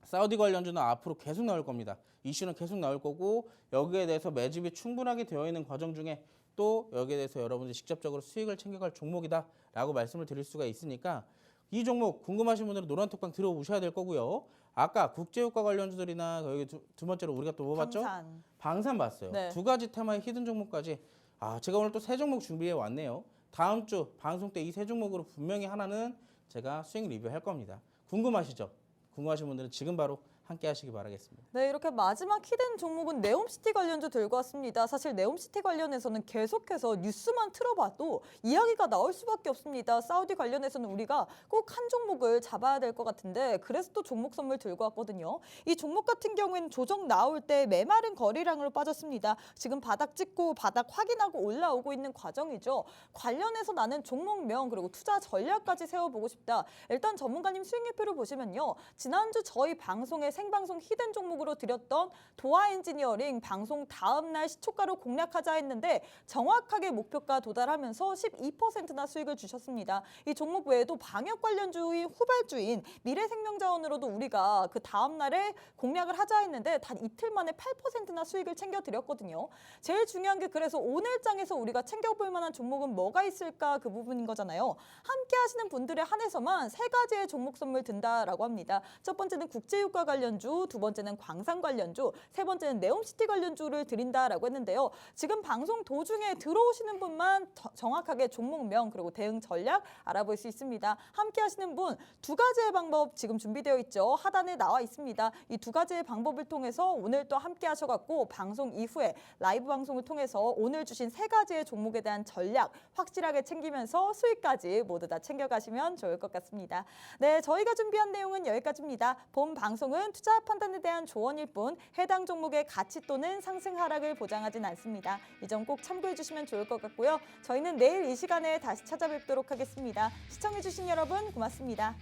사우디 관련주는 앞으로 계속 나올 겁니다. 이슈는 계속 나올 거고, 여기에 대해서 매집이 충분하게 되어 있는 과정 중에 또 여기에 대해서 여러분들이 직접적으로 수익을 챙겨갈 종목이다라고 말씀을 드릴 수가 있으니까, 이 종목 궁금하신 분들은 노란톡방 들어오셔야 될 거고요. 아까 국제유가 관련주들이나 여기 두 번째로 우리가 또 뭐 봤죠? 방산 봤어요. 네. 두 가지 테마의 히든 종목까지. 제가 오늘 또 세 종목 준비해 왔네요. 다음 주 방송 때 이 세 종목으로 분명히 하나는 제가 수익 리뷰할 겁니다. 궁금하시죠? 궁금하신 분들은 지금 바로 함께 하시기 바라겠습니다. 네, 이렇게 마지막 히든 종목은 네옴시티 관련주 들고 왔습니다. 사실 네옴시티 관련해서는 계속해서 뉴스만 틀어봐도 이야기가 나올 수밖에 없습니다. 사우디 관련해서는 우리가 꼭 한 종목을 잡아야 될 것 같은데, 그래서 또 종목 선물 들고 왔거든요. 이 종목 같은 경우에는 조정 나올 때 메마른 거래량으로 빠졌습니다. 지금 바닥 찍고 바닥 확인하고 올라오고 있는 과정이죠. 관련해서 나는 종목명 그리고 투자 전략까지 세워보고 싶다. 일단 전문가님 수익률표를 보시면요. 지난주 저희 방송에 생방송 히든 종목으로 드렸던 도화 엔지니어링 방송 다음 날 시초가로 공략하자 했는데 정확하게 목표가 도달하면서 12%나 수익을 주셨습니다. 이 종목 외에도 방역 관련주의 후발주인 미래생명자원으로도 우리가 그 다음 날에 공략을 하자 했는데 단 이틀 만에 8%나 수익을 챙겨 드렸거든요. 제일 중요한 게 그래서 오늘 장에서 우리가 챙겨볼 만한 종목은 뭐가 있을까, 그 부분인 거잖아요. 함께 하시는 분들에 한해서만 세 가지의 종목 선물 든다라고 합니다. 첫 번째는 국제유가 관련주, 두 번째는 광산 관련주, 세 번째는 네옴시티 관련주를 드린다라고 했는데요. 지금 방송 도중에 들어오시는 분만 정확하게 종목명 그리고 대응 전략 알아볼 수 있습니다. 함께 하시는 분 두 가지의 방법 지금 준비되어 있죠. 하단에 나와 있습니다. 이 두 가지의 방법을 통해서 오늘 또 함께 하셔갖고 방송 이후에 라이브 방송을 통해서 오늘 주신 세 가지의 종목에 대한 전략 확실하게 챙기면서 수익까지 모두 다 챙겨가시면 좋을 것 같습니다. 네, 저희가 준비한 내용은 여기까지입니다. 본 방송은 투자 판단에 대한 조언일 뿐 해당 종목의 가치 또는 상승 하락을 보장하진 않습니다. 이 점 꼭 참고해 주시면 좋을 것 같고요. 저희는 내일 이 시간에 다시 찾아뵙도록 하겠습니다. 시청해 주신 여러분 고맙습니다.